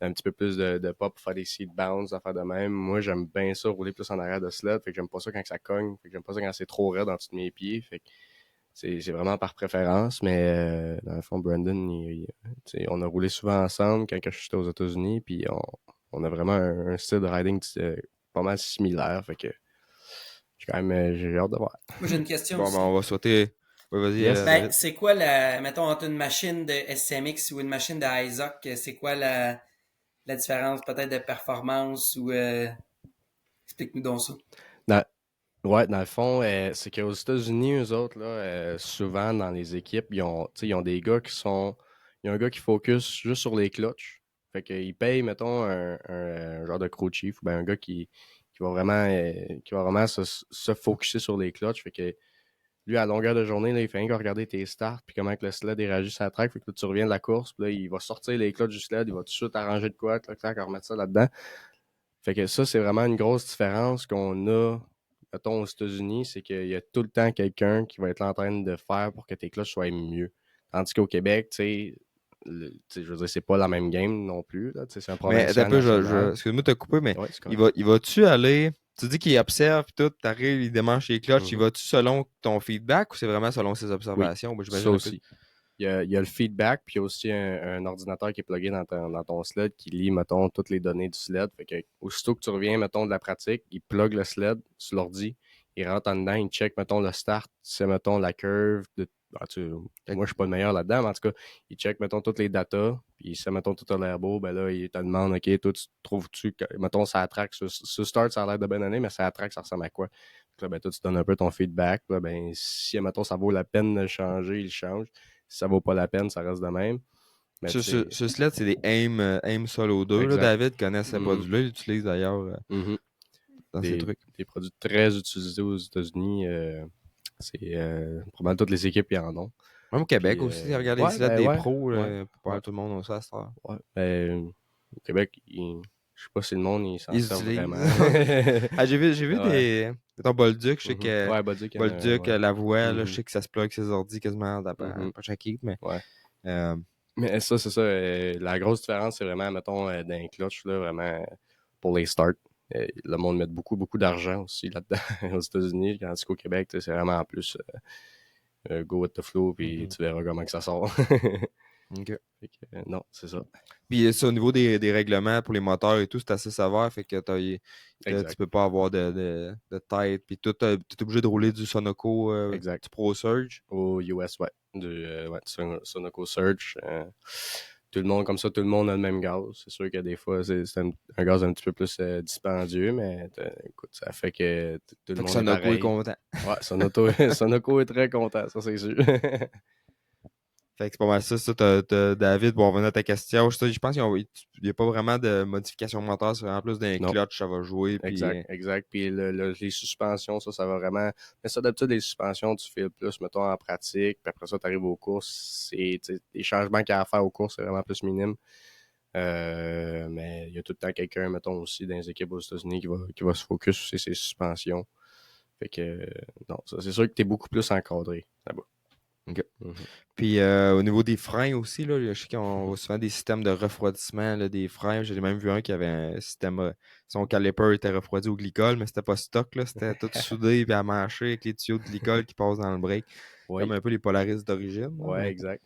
d'un petit peu plus de pop pour faire des seat bounce, à faire de même. Moi, j'aime bien ça, rouler plus en arrière de sled, fait que j'aime pas ça quand ça cogne, fait que j'aime pas ça quand c'est trop raide en dessous de mes pieds, fait que c'est vraiment par préférence, mais dans le fond, Brandon, on a roulé souvent ensemble quand j'étais aux États-Unis, puis on a vraiment un style de riding pas mal similaire, fait que j'ai hâte de voir. Moi, j'ai une question Bon, aussi. ben, on va sauter. Ouais, vas-y, Yes. Ben, David. c'est quoi mettons, entre une machine de SMX ou une machine de Isaac, c'est quoi la différence peut-être de performance ou explique-nous donc ça. Dans le fond, c'est qu'aux États-Unis, eux autres, là, souvent dans les équipes, ils ont des gars il y a un gars qui focus juste sur les clutches. Fait qu'ils payent, mettons, un genre de crew chief, ou bien un gars qui va vraiment se focuser sur les clutches. Fait que lui, à longueur de journée, là, il fait rien que regarder tes starts, puis comment que le sled est réagi sur la track. Fait que là, tu reviens de la course, puis là, il va sortir les clutches du sled, il va tout de suite arranger de quoi, clac, clac, remettre ça là-dedans. Fait que ça, c'est vraiment une grosse différence qu'on a, mettons, aux États-Unis, c'est qu'il y a tout le temps quelqu'un qui va être là en train de faire pour que tes clutches soient mieux. Tandis qu'au Québec, je veux dire, c'est pas la même game non plus, là, c'est un Mais provincial un peu, national. excuse-moi de te couper, mais Ouais, c'est correct. il va-tu aller. Tu dis qu'il observe, puis tout, t'arrives, il démange les clutches. Il Mhm. va-tu selon ton feedback ou c'est vraiment selon ses Oui, observations? Moi, ça j'imagine un peu. aussi. Il y a le feedback, puis il y a aussi un ordinateur qui est plugué dans ton sled qui lit, mettons, toutes les données du sled. Fait que aussitôt que tu reviens, mettons, de la pratique, il plug le sled sur l'ordi, il rentre en dedans, il check, mettons, le start, c'est, mettons, la curve. Moi, je suis pas le meilleur là-dedans, mais en tout cas, il check, mettons, toutes les datas, puis si, mettons, tout a l'air beau, ben là, il te demande, OK, toi, tu trouves-tu, mettons, ça attraque, sur start, ça a l'air de bonne année, mais ça attraque, ça ressemble à quoi? Là, ben, toi, tu donnes un peu ton feedback. Là, ben, si, admettons, ça vaut la peine de le changer, il le change. Si ça vaut pas la peine, ça reste de même. Mais Sur tu sais, ce sled, c'est des aim Solo 2. Là, exact. David connaît ces Mhm. produits-là. Il l'utilise d'ailleurs Mhm. dans ses trucs. Des produits très utilisés aux États-Unis. C'est probablement toutes les équipes qui en ont. Même au Québec Puis, aussi, regarder les ouais, sleds ben, des ouais, pros, ouais, pas ouais, tout le monde a ça à cette heure. ouais. Ben, au Québec, je sais pas si le monde il s'en Ils sert utilisent. vraiment. Ah, j'ai vu Ouais. des. Mettons Bolduc, je sais Mhm. que Ouais, Bodic, Bolduc, ouais. La Voix, là, Mhm. je sais que ça se plug ses ordi quasiment à Mhm. chaque équipe, mais. Ouais. euh, Mais ça, c'est ça. La grosse différence, c'est vraiment, mettons, d'un clutch, là, vraiment, pour les starts. Le monde met beaucoup, beaucoup d'argent aussi là-dedans aux États-Unis, tandis qu'au Québec, c'est vraiment plus go with the flow, puis tu verras comment que ça sort. ok. Fait que, non, c'est ça. Puis ça, au niveau des règlements pour les moteurs et tout, c'est assez sévère, fait que tu Exact. peux pas avoir de tête, puis tout, tu es obligé de rouler du Sonoco, Exact. du Pro Surge. Au US, ouais. Ouais, Sonoco Surge. Tout le monde, comme ça, tout le monde a le même gaz. C'est sûr que des fois, c'est un gaz un petit peu plus dispendieux, mais écoute, ça fait que tout le Fait que monde est Sonoco est pareil. content. Ouais, Sonoco est très content, ça c'est sûr. Fait que c'est pas mal ça. David, pour revenir à ta question, je pense qu'il n'y a pas vraiment de modification moteur, c'est vraiment plus d'un Non. clutch, ça va jouer. Puis, Exact. Puis les suspensions, ça va vraiment. Mais ça, d'habitude, les suspensions, tu fais le plus, mettons, en pratique. Puis après ça, tu arrives aux courses. Les changements qu'il y a à faire aux courses, c'est vraiment plus minime. Mais il y a tout le temps quelqu'un, mettons, aussi dans les équipes aux États-Unis qui va se focus sur ses suspensions. Fait que, non, ça, c'est sûr que tu es beaucoup plus encadré là-bas. OK. Mhm. Puis au niveau des freins aussi, là, je sais qu'on voit souvent des systèmes de refroidissement là, des freins. J'ai même vu un qui avait un système. Son caliper était refroidi au glycol, mais c'était pas stock. Là, c'était tout soudé et à mâcher avec les tuyaux de glycol qui passent dans le break. Oui, Comme un peu les Polaris d'origine. là, ouais, mais- exact.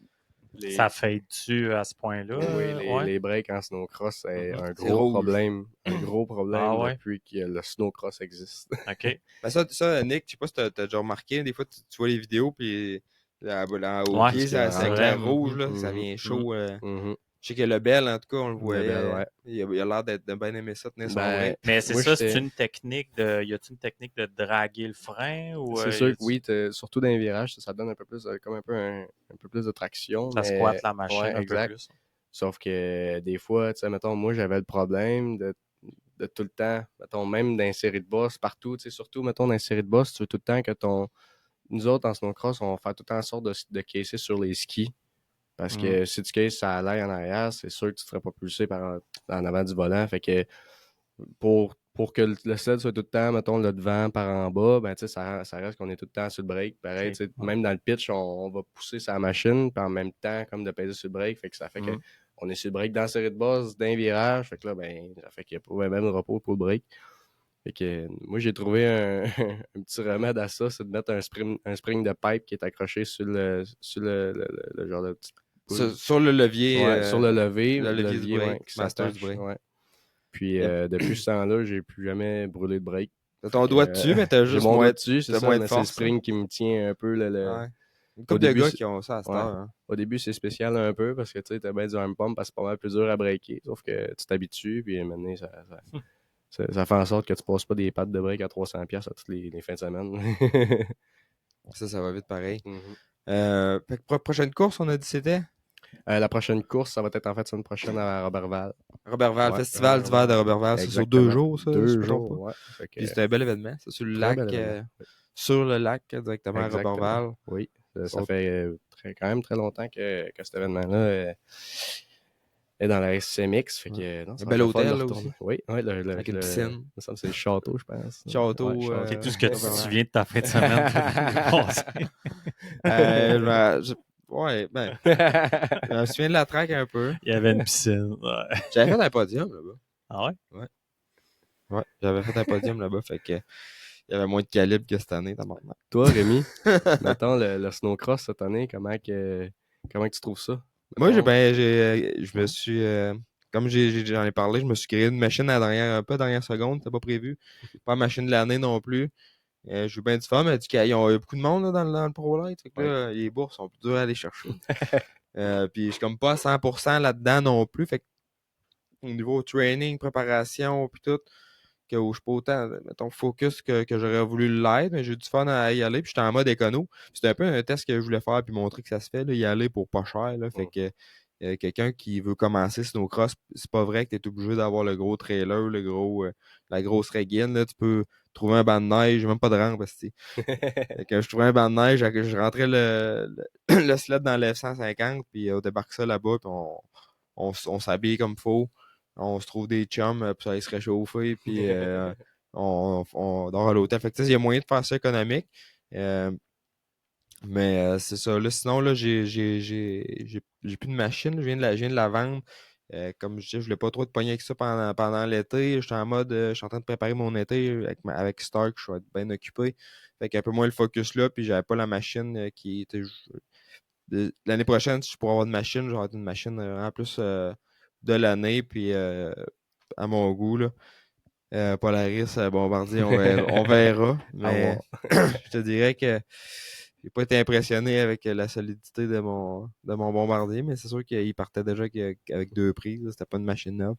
Ça fait-tu à ce point-là? Oui, Ouais. les breaks en snowcross, c'est un C'est gros rouge. problème. Un gros problème Ah ouais? depuis que le snowcross existe. OK. Ben ça, Nick, je sais pas si t'as déjà remarqué, des fois tu vois les vidéos, puis au Ouais, pied, c'est ça vrai. éclaire Mhm. rouge, là, ça Mhm. vient chaud. Mhm. Je sais que le Bell, en tout cas, on le Le voyait. Bell, ouais. Il a l'air de bien aimer ça, tenir son Ben, break. Mais c'est moi, ça, j'étais- c'est une technique de. Y a-t-il une technique de draguer le frein ou c'est sûr que oui, surtout dans les virages, ça donne un peu plus, comme un peu plus de traction. ça Mais, squatte la machine ouais, un peu exact. plus? Sauf que des fois, tu sais, mettons, moi, j'avais le problème de tout le temps, mettons, même dans les séries de boss, partout, tu sais, surtout, mettons, dans les séries de boss, tu veux tout le temps que nous autres, en snowcross, on va faire tout le temps en sorte de caisser sur les skis. Parce que si tu caisses ça l'air en arrière, c'est sûr que tu te ferais propulser en avant du volant. Fait que pour que le sled soit tout le temps, mettons, le devant par en bas, ben, tu sais, ça reste qu'on est tout le temps sur le break. Pareil, Ok. tu sais, même dans le pitch, on va pousser sa machine, puis en même temps, comme de peser sur le break. Fait que ça fait que on est sur le break dans la série de base, d'un virage. Fait que là, ben, ça fait qu'il n'y a pas même de repos pour le break. Fait que moi, j'ai trouvé un petit remède à ça, c'est de mettre un spring de pipe qui est accroché sur le genre de petit Sur le levier. ouais, sur le levier. le levier du ouais, break, qui master du s'attache. break. Ouais. Puis Yep. depuis ce temps-là, j'ai plus jamais brûlé de break. T'as ton doigt dessus, mais t'as J'ai juste mon doigt moins, dessus, c'est t'as ça, moins de mais c'est le force. spring qui me tient un peu Ouais. Une Au couple de début, gars c'est- qui ont ça à cette ouais. heure. Hein. Au début, c'est spécial un peu parce que tu sais, t'as bien du arm pump parce que c'est pas mal plus dur à breaker. Sauf que tu t'habitues, puis maintenant, ça fait en sorte que tu passes pas des pattes de break à 300$ à toutes les fins de semaine. Ça va vite pareil. Mhm. Fait que prochaine course, on a dit c'était La prochaine course, ça va être en fait semaine prochaine à Robertval. Robertval, Ouais, Festival d'hiver de Robertval. C'est sur 2 jours, ça, si je 2 me trompe jours, pas. ouais. Fait que, Puis c'est un bel événement. C'est sur le très lac, bel événement. sur le lac directement à Exactement. Roberval. Oui, ça Autre- fait quand même très longtemps que cet événement-là est dans la SCMX. Fait que, non, ça Un va bel être le fun de hôtel, là, retourner. aussi. Oui, Avec une piscine. Il me semble que c'est le château, je pense. Château, Ouais, château. C'est tout ce que tu te Roberval. souviens de ta fin de semaine. Ouais, ben, je me souviens de la track un peu. Il y avait une piscine. Ouais. J'avais fait un podium là-bas. Ah ouais? Ouais, j'avais fait un podium là-bas, fait que il y avait moins de calibre que cette année, normalement. Toi, Rémi, mettons le snowcross cette année, comment que tu trouves ça? Moi, Mettons, je me suis, comme j'en ai parlé, je me suis créé une machine à un peu à dernière seconde, c'était pas prévu. Pas la machine de l'année non plus. J'ai eu bien du fun, mais il y a beaucoup de monde là, dans le Pro Light, fait que là, les bourses sont plus dures à aller chercher. Puis je suis comme pas à 100% là-dedans non plus, fait que au niveau training, préparation, puis tout, que je suis pas autant, mettons, focus que j'aurais voulu l'être, mais j'ai eu du fun à y aller, puis j'étais en mode écono. C'était un peu un test que je voulais faire, puis montrer que ça se fait, là, y aller pour pas cher, là, fait que quelqu'un qui veut commencer snowcross, c'est pas vrai que tu es obligé d'avoir le gros trailer, la grosse régine, là, tu peux trouver un banc de neige, même pas de rampe, parce que je trouvais un banc de neige, je rentrais le sled dans l'F-150, puis on débarque ça là-bas, puis on s'habille comme faut. On se trouve des chums, puis ça allait se réchauffer, puis on dort à l'hôtel. Fait que, il y a moyen de faire ça économique. Mais c'est ça. Là, sinon, là, j'ai plus de machine. Je viens de la vendre. Comme je disais, je voulais pas trop te pogner avec ça pendant l'été. J'étais en mode, je suis en train de préparer mon été avec Stark. Je vais être bien occupé. Fait qu'un peu moins le focus là. Puis j'avais pas la machine qui était. L'année prochaine, si je pourrais avoir une machine, j'aurais une machine vraiment plus de l'année. Puis à mon goût, là. Polaris, Bombardier, on verra. Mais je te dirais que j'ai pas été impressionné avec la solidité de mon Bombardier, mais c'est sûr qu'il partait déjà avec 2 prises. C'était pas une machine neuve.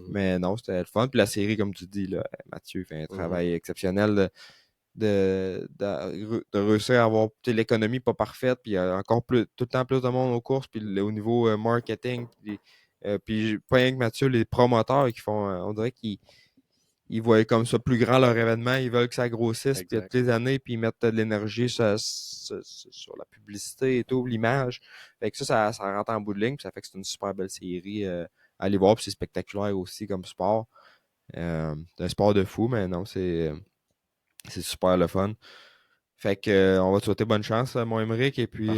Mais non, c'était le fun. Puis la série, comme tu dis, là, Mathieu fait un travail exceptionnel de réussir à avoir l'économie pas parfaite, puis encore tout le temps plus de monde aux courses, puis au niveau marketing, puis pas rien que Mathieu, les promoteurs qui font, on dirait qu'ils voient comme ça plus grand leur événement, ils veulent que ça grossisse, puis toutes les années, puis ils mettent de l'énergie sur la publicité et tout, l'image. Fait que ça rentre en bout de ligne, puis ça fait que c'est une super belle série à aller voir, puis c'est spectaculaire aussi comme sport. C'est un sport de fou, mais non, c'est super le fun. Fait que on va te souhaiter bonne chance, mon Émeric, et puis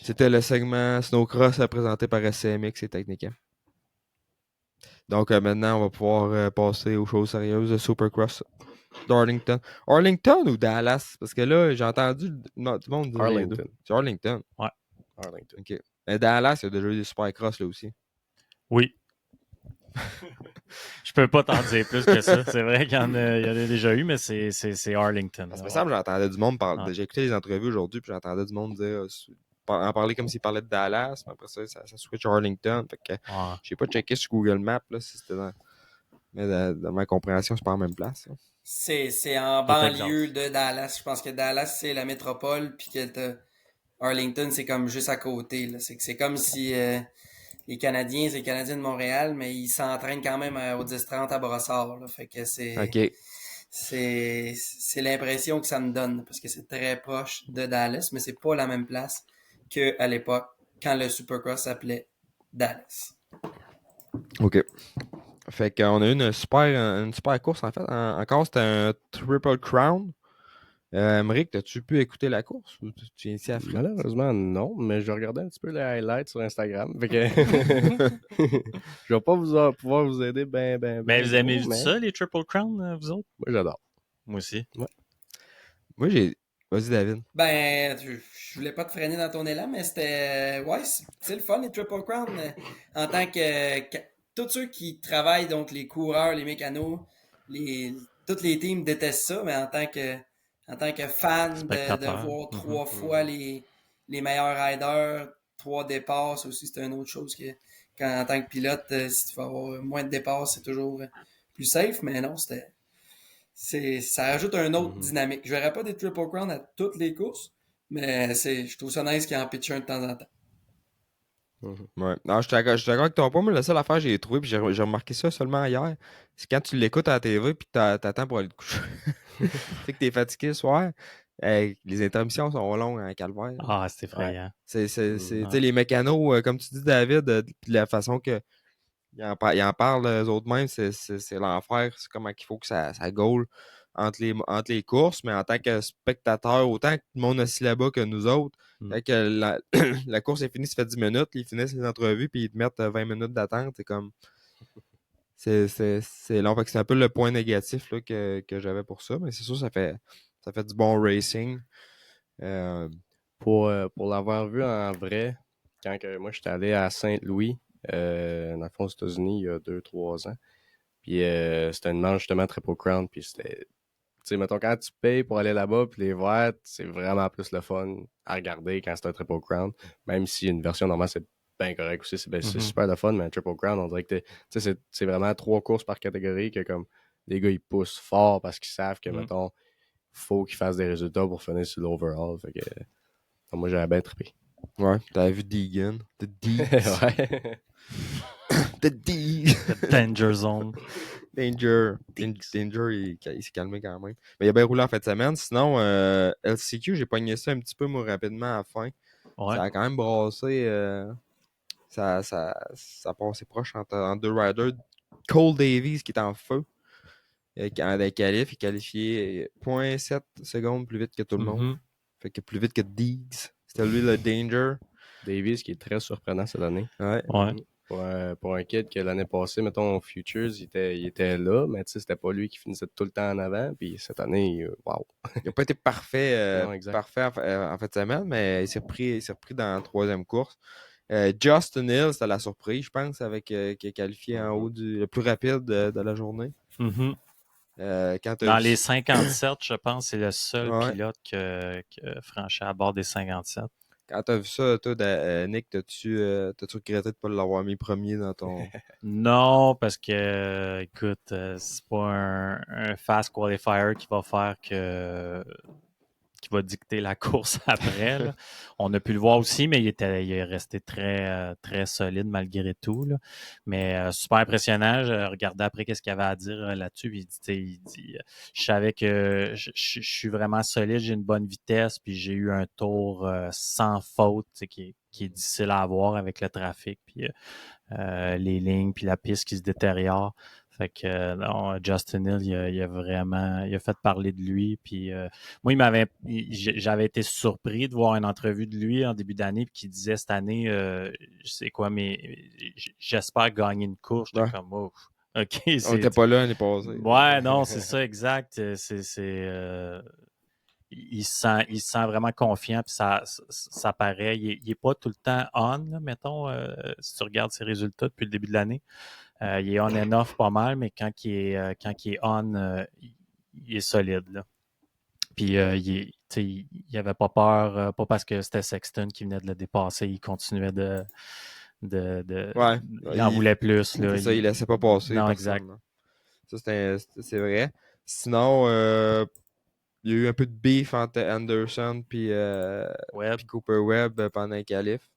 c'était le segment Snowcross présenté par SCMX et Technica. Donc maintenant, on va pouvoir passer aux choses sérieuses de Supercross d'Arlington. Arlington ou Dallas? Parce que là, j'ai entendu tout le monde dire Arlington. C'est Arlington. Ouais. Arlington. OK. Mais Dallas, il y a déjà eu des Supercross là aussi. Oui. Je peux pas t'en dire plus que ça. C'est vrai qu'il y en a déjà eu, mais c'est Arlington. Parce que ça me semble j'entendais du monde parler. Ouais. J'ai écouté les entrevues aujourd'hui, puis j'entendais du monde dire en parler comme s'il parlait de Dallas, mais après ça switch à Arlington. Fait que j'ai pas checké sur Google Maps là, si c'était dans. Mais dans ma compréhension, c'est pas en même place. Là. C'est en banlieue de Dallas. Je pense que Dallas, c'est la métropole, puis que Arlington, c'est comme juste à côté. Là. C'est comme si les Canadiens, c'est les Canadiens de Montréal, mais ils s'entraînent quand même au 10-30 à Brossard. Là. Fait que OK. c'est l'impression que ça me donne, parce que c'est très proche de Dallas, mais c'est pas la même place qu'à l'époque, quand le Supercross s'appelait Dallas. OK. Fait qu'on a eu une super course, en fait. Encore, c'était un Triple Crown. Émeric, t'as-tu pu écouter la course ou tu viens ici à Afrique? Malheureusement, non, mais je regardais un petit peu les highlights sur Instagram. Fait que je vais pas pouvoir vous aider Mais vous aimez ça, les Triple Crown, vous autres? Moi, j'adore. Moi aussi. Ouais. Moi, Vas-y, David. Ben, je voulais pas te freiner dans ton élan, mais c'était... Ouais, c'est le fun, les Triple Crown. En tant que tous ceux qui travaillent, donc les coureurs, les mécanos, toutes les teams détestent ça, mais en tant que fan de voir 3 fois les meilleurs riders, 3 départs, ça aussi c'est une autre chose que en tant que pilote, si tu vas avoir moins de départs, c'est toujours plus safe, mais non, ça rajoute une autre dynamique. Je verrais pas des Triple Crown à toutes les courses, mais je trouve ça nice qu'il en pitch un de temps en temps. Ouais. Non, je suis d'accord avec ton point. Moi, la seule affaire que j'ai trouvé, puis j'ai remarqué ça seulement hier, c'est quand tu l'écoutes à la TV puis t'attends pour aller te coucher. Tu sais que t'es fatigué le soir. Les intermissions sont longues en calvaire. Ah, c'est effrayant. Tu sais, les mécanos, comme tu dis, David, puis la façon que ils en parlent eux autres mêmes, c'est l'enfer. C'est comment qu'il faut que ça gaule entre les courses, mais en tant que spectateur, autant que le monde assis là-bas que nous autres, quand que la course est finie, ça fait 10 minutes, ils finissent les entrevues, puis ils te mettent 20 minutes d'attente. C'est comme. C'est long. Fait que c'est un peu le point négatif là, que j'avais pour ça, mais c'est sûr, ça fait du bon racing. Pour l'avoir vu en vrai, quand moi j'étais allé à Saint-Louis, dans le fond aux États-Unis, il y a 2-3 ans. Puis c'était une manche justement Triple Crown. Puis c'était. Tu sais, mettons, quand tu payes pour aller là-bas, puis les voir, c'est vraiment plus le fun à regarder quand c'est un Triple Crown. Même si une version normale, c'est bien correct aussi. C'est super le fun, mais un Triple Crown, on dirait que c'est vraiment 3 courses par catégorie que comme les gars, ils poussent fort parce qu'ils savent que, Mm. mettons, faut qu'ils fassent des résultats pour finir sur l'overall. Fait que, moi, j'avais bien trippé. Ouais, t'avais vu Deegan. The Deegs. Ouais. The Deegs. The Danger Zone. Danger. Deegs. Danger, il s'est calmé quand même. Mais il a bien roulé en fin de semaine. Sinon, LCQ, j'ai pogné ça un petit peu, moi, rapidement à la fin. Ouais. Ça a quand même brassé. Ça passait proche en deux riders. Cole Davies qui est en feu. En qualif, il qualifié 0.7 secondes plus vite que tout le monde. Mhm. Fait que plus vite que Deegs. C'était lui le Danger. Davis, qui est très surprenant cette année. Ouais. Ouais. Pour un kid que l'année passée, mettons, au Futures, il était là, mais tu sais, c'était pas lui qui finissait tout le temps en avant. Puis cette année, wow. Il n'a pas été parfait, Non, exact. parfait en fin de semaine, mais il s'est repris dans la troisième course. Justin Hill, c'était la surprise, je pense, avec qui est qualifié en haut le plus rapide de la journée. Mhm. Quand t'as Dans vu les ça- 57, je pense, c'est le seul Ouais. pilote qui franchit à bord des 57. Quand t'as vu ça, toi, Nick, t'as-tu regretté de ne pas l'avoir mis premier dans ton. Non, parce que, écoute, c'est pas un fast qualifier qui va faire qui va dicter la course après. Là. On a pu le voir aussi, mais il est resté très solide malgré tout. Là. Mais super impressionnant. Je regardais après qu'est-ce qu'il avait à dire là-dessus. Puis il dit je savais que je suis vraiment solide, j'ai une bonne vitesse, puis j'ai eu un tour sans faute qui est difficile à avoir avec le trafic, puis les lignes, puis la piste qui se détériore. Fait que non, Justin Hill, il a fait parler de lui. Puis moi, j'avais été surpris de voir une entrevue de lui en début d'année, puis qui disait cette année, je sais quoi, mais j'espère gagner une course. J'étais Ouais. comme, oh, ok, On n'était pas là l'année passée. Ouais, non, c'est ça, exact. Il se sent vraiment confiant, puis ça paraît. Il est pas tout le temps on, là, mettons, si tu regardes ses résultats depuis le début de l'année. Il est on and off pas mal, mais quand il est on, il est solide. Là. Puis il avait pas peur, pas parce que c'était Sexton qui venait de le dépasser, il continuait Ouais. il en voulait plus. Là. C'est ça, il laissait pas passer Non, personne. exact. Là. Ça, c'est vrai. Sinon, il y a eu un peu de beef entre Anderson puis Cooper Webb pendant les qualifs.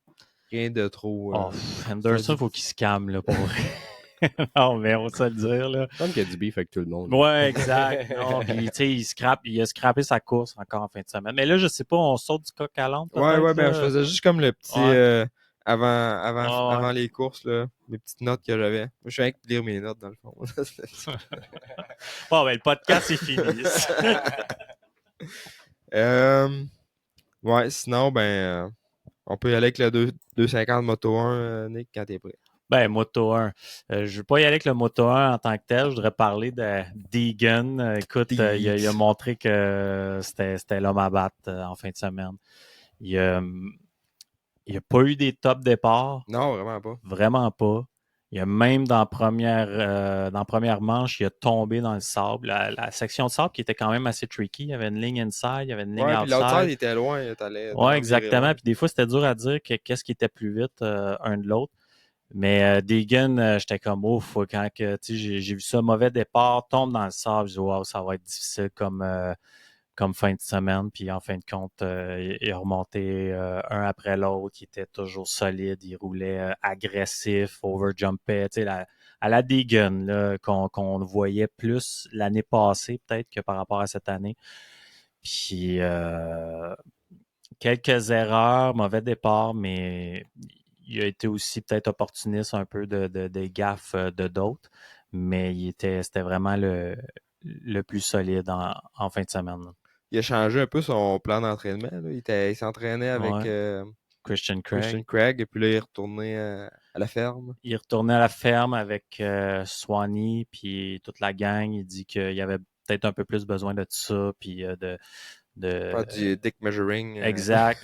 Rien de trop. Anderson, faut qu'il se calme là, pour vrai. Non, mais on va se le dire. Là. Comme qu'il y a du beef avec tout le monde. Ouais, exact. Non, puis tu sais, il a scrappé sa course encore en fin de semaine. Mais là, je sais pas, on saute du coq à l'âne peut-être. Ouais, ben là. je faisais juste comme le petit Ouais. avant Ouais. les courses, là, mes petites notes que j'avais. Je suis avec lire mes notes dans le fond. Bon, ben le podcast est fini. Ouais, sinon, on peut y aller avec le 250 Moto 1, Nick, quand t'es prêt. Ben, Moto 1. Je ne veux pas y aller avec le Moto 1 en tant que tel. Je voudrais parler de Deegan. Écoute, il a montré que c'était l'homme à battre en fin de semaine. Il n'a pas eu des top départs. Non, vraiment pas. Vraiment pas. Il a même dans la première manche, il a tombé dans le sable. La section de sable qui était quand même assez tricky. Il y avait une ligne inside, il y avait une ligne Ouais, puis l'outside outside. il était loin. T'allais Ouais, virer exactement. loin. Puis des fois, c'était dur à dire qu'est-ce qui était plus vite un de l'autre. Mais Deegan, j'étais comme ouf quand que j'ai vu ça, mauvais départ, tombe dans le sable, je dis wow, ça va être difficile comme fin de semaine. Puis en fin de compte, il est remonté un après l'autre, il était toujours solide, il roulait agressif, overjumpait, à la Deegan, là, qu'on voyait plus l'année passée, peut-être que par rapport à cette année. Puis quelques erreurs, mauvais départ, mais il a été aussi peut-être opportuniste un peu des gaffes de d'autres, mais c'était vraiment le plus solide en fin de semaine. Il a changé un peu son plan d'entraînement. Là. Il s'entraînait avec Christian Christian Craig. Craig, et puis là, il est retourné à la ferme. Il est retourné à la ferme avec Swanee, puis toute la gang. Il dit qu'il y avait peut-être un peu plus besoin de ça, puis Pas du dick measuring. Exact.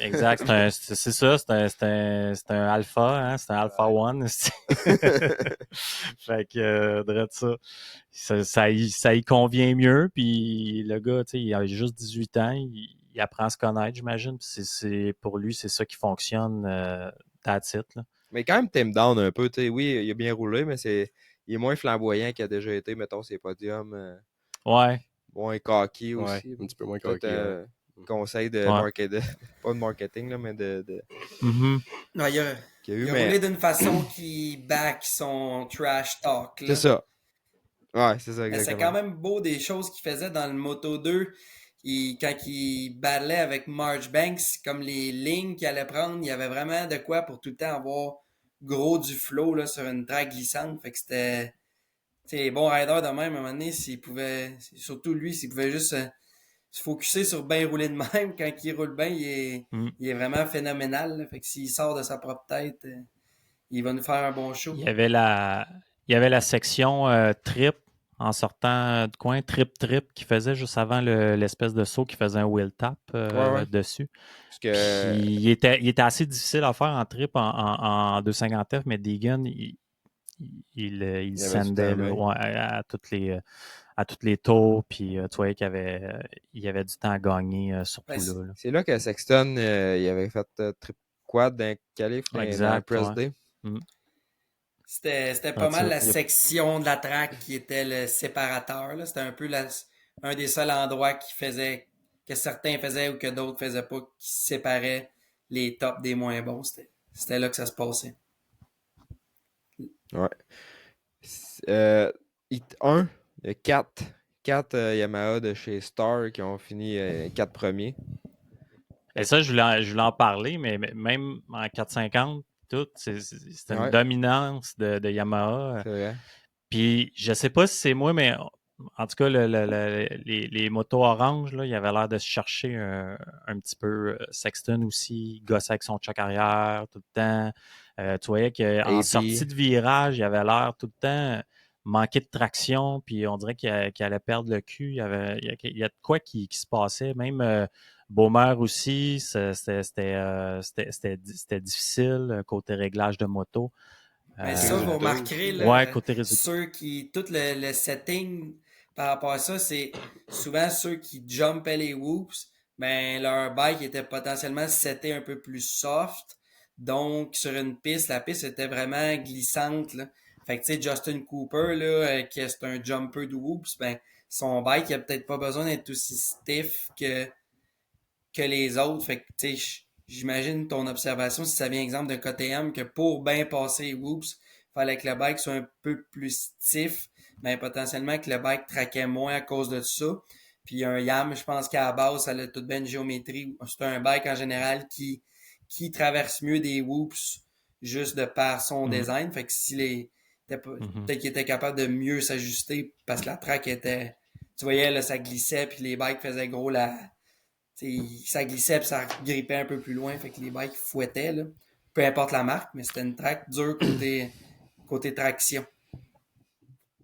C'est ça, c'est un alpha, hein, c'est un alpha one. Fait que, drette ça y convient mieux. Puis le gars, tu sais, il a juste 18 ans, il apprend à se connaître, j'imagine. Puis pour lui, c'est ça qui fonctionne, that's it, là. Mais quand même, t'aimes down un peu. Oui, il a bien roulé, mais il est moins flamboyant qu'il a déjà été, mettons, ses podiums. Ouais. Moins cocky Ouais, aussi. un petit peu moins Peut-être cocky. un conseil de Ouais. marketing, pas de marketing, là, mais Mhm. Non, qu'il y a eu, il a mais roulé d'une façon qui back son trash talk. c'est Là. ça. Ouais, c'est ça, Mais c'est quand exactement. même beau des choses qu'il faisait dans le Moto 2. Quand il battlait avec Marchbanks, comme les lignes qu'il allait prendre, il y avait vraiment de quoi pour tout le temps avoir gros du flow là, sur une track glissante. Fait que c'était. Les bons riders de même, à un moment donné, surtout lui, s'il pouvait juste se focusser sur bien rouler de même, quand il roule bien, Mm. il est vraiment phénoménal. Là. Fait que s'il sort de sa propre tête, il va nous faire un bon show. Il y avait la section trip en sortant de coin, trip qui faisait juste avant l'espèce de saut qui faisait un wheel tap Ouais. dessus. Parce Puis que il était assez difficile à faire en trip en 250F, mais Deegan, il y avait du sendait temps, là, ouais. ouais, à toutes les tours, puis tu voyais il y avait du temps à gagner surtout Ben, là. c'est là que Sexton, il avait fait trip quad dans le qualif, dans le Exact, press ouais. day. Mm. C'était pas That's mal it. la section de la track qui était le séparateur. Là. C'était un peu un des seuls endroits que certains faisaient ou que d'autres faisaient pas, qui séparait les tops des moins bons. C'était là que ça se passait. Ouais. Hit 1, il y a 4 Yamaha de chez Star qui ont fini 4 premiers. Et ça, je voulais en parler, mais même en 450, tout, c'était une Ouais, dominance de Yamaha. c'est vrai. Puis, je sais pas si c'est moi, mais en tout cas, les motos oranges, là, il avait l'air de se chercher un petit peu. Sexton aussi, il gossait avec son choc arrière tout le temps. Tu voyais qu'en AP. sortie de virage, il avait l'air tout le temps manquer de traction, puis on dirait qu'il allait perdre le cul. Il y a de quoi qui se passait. Même Baumer aussi, c'était difficile côté réglage de moto. Mais Côté ça, vous résultat remarquerez, aussi. Ouais, là, côté résultat. tout le setting par rapport à ça, c'est souvent ceux qui jumpaient les whoops, ben, leur bike était potentiellement seté un peu plus soft. Donc, sur une piste, la piste était vraiment glissante, là. Fait que, tu sais, Justin Cooper, là, qui est un jumper de whoops, ben, son bike, il a peut-être pas besoin d'être aussi stiff que les autres. Fait que, tu sais, j'imagine ton observation, si ça vient exemple de KTM, que pour bien passer Whoops, fallait que le bike soit un peu plus stiff, mais potentiellement que le bike traquait moins à cause de ça. Puis un YAM, je pense qu'à la base, ça a toute bien une géométrie. C'est un bike en général qui traverse mieux des Whoops juste de par son design. Fait que peut-être qu'il était capable de mieux s'ajuster parce que la track était, tu voyais, là, ça glissait puis les bikes faisaient gros ça glissait puis ça grippait un peu plus loin, fait que les bikes fouettaient, là. Peu importe la marque, mais c'était une track dure côté traction.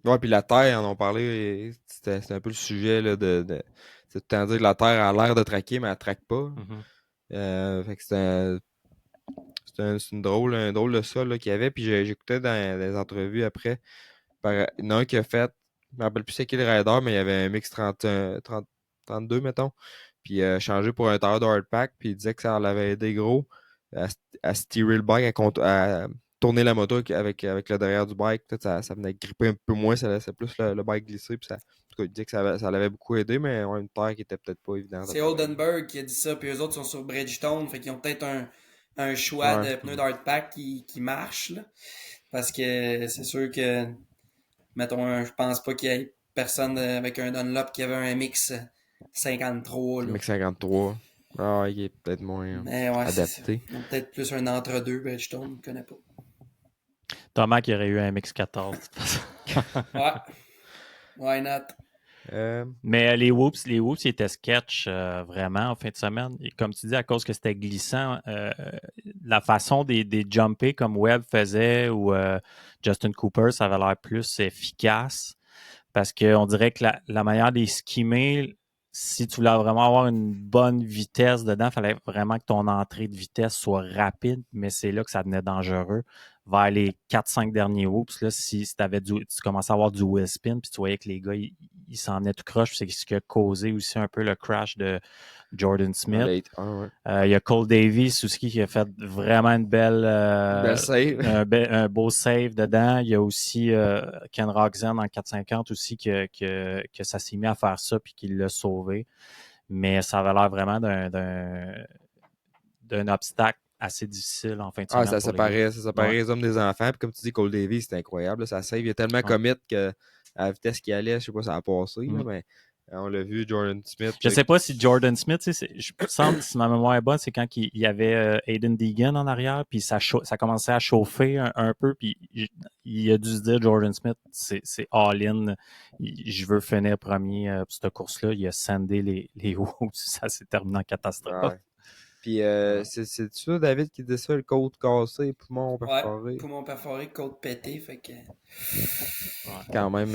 Ouais, puis la Terre, en ont parlé, et c'était un peu le sujet là, c'est tout le temps dire que la Terre a l'air de traquer, mais elle traque pas. Fait que c'est un drôle de sol là, qu'il y avait. Puis j'écoutais dans les entrevues après. Il y en a un qui a fait, je me rappelle plus c'est qui le rider, mais il y avait un mix 32, mettons. Puis il a changé pour un tailleur de hardpack. Puis il disait que ça l'avait aidé gros à steerer le bike, à tourner la moto avec le derrière du bike. Peut-être ça venait gripper un peu moins, ça laissait plus le bike glisser. Puis en tout cas, il disait que ça l'avait beaucoup aidé, mais ouais, une terre qui était peut-être pas évidente à C'est travailler. Oldenburg qui a dit ça, puis eux autres sont sur Bridgestone, fait qu'ils ont peut-être un choix Ouais. de pneus d'hardpack qui marche, là. Parce que c'est sûr que, mettons, je pense pas qu'il y ait personne avec un Dunlop qui avait un MX 53, Le là. mix 53. Ah, il est peut-être moins Mais ouais, c'est ça. adapté. Ils ont peut-être plus un entre-deux, Bridgestone, je ne connais pas. Thomas qui aurait eu un MX-14. de toute façon. Ouais. Why not? Mais les whoops, ils étaient sketch vraiment en fin de semaine. Et comme tu dis, à cause que c'était glissant, la façon des jumper comme Webb faisait ou Justin Cooper, ça avait l'air plus efficace parce qu'on dirait que la manière des skimmer, si tu voulais vraiment avoir une bonne vitesse dedans, il fallait vraiment que ton entrée de vitesse soit rapide, mais c'est là que ça devenait dangereux vers les 4-5 derniers whoops, là, si tu commençais à avoir du wheel spin, puis tu voyais que les gars, ils s'en venaient tout croche, c'est ce qui a causé aussi un peu le crash de Jordan Smith. Late 1, ouais. Il y a Cole Davis aussi qui a fait vraiment une belle save. un beau save dedans. Il y a aussi Ken Roxanne en 450 aussi que ça s'est mis à faire ça puis qu'il l'a sauvé. Mais ça avait l'air vraiment d'un obstacle assez difficile en fin de semaine. Ça paraît les hommes des enfants. Puis comme tu dis, Cole Davis, c'est incroyable. Là, ça save. Il est tellement commit que à la vitesse qu'il allait, je sais pas, ça a passé. Là, mais on l'a vu, Jordan Smith. Je sais pas si Jordan Smith, je sens, si ma mémoire est bonne, c'est quand il y avait Aiden Deegan en arrière, puis ça commençait à chauffer un peu, puis il a dû se dire, Jordan Smith, c'est all-in. Je veux finir premier pour cette course-là. Il a sandé les hauts. Ça s'est terminé en catastrophe. Ouais. Puis c'est ça, David, qui dit ça, le côte cassé, poumon perforé. Ouais, poumon perforé, côte pété, fait que... Quand même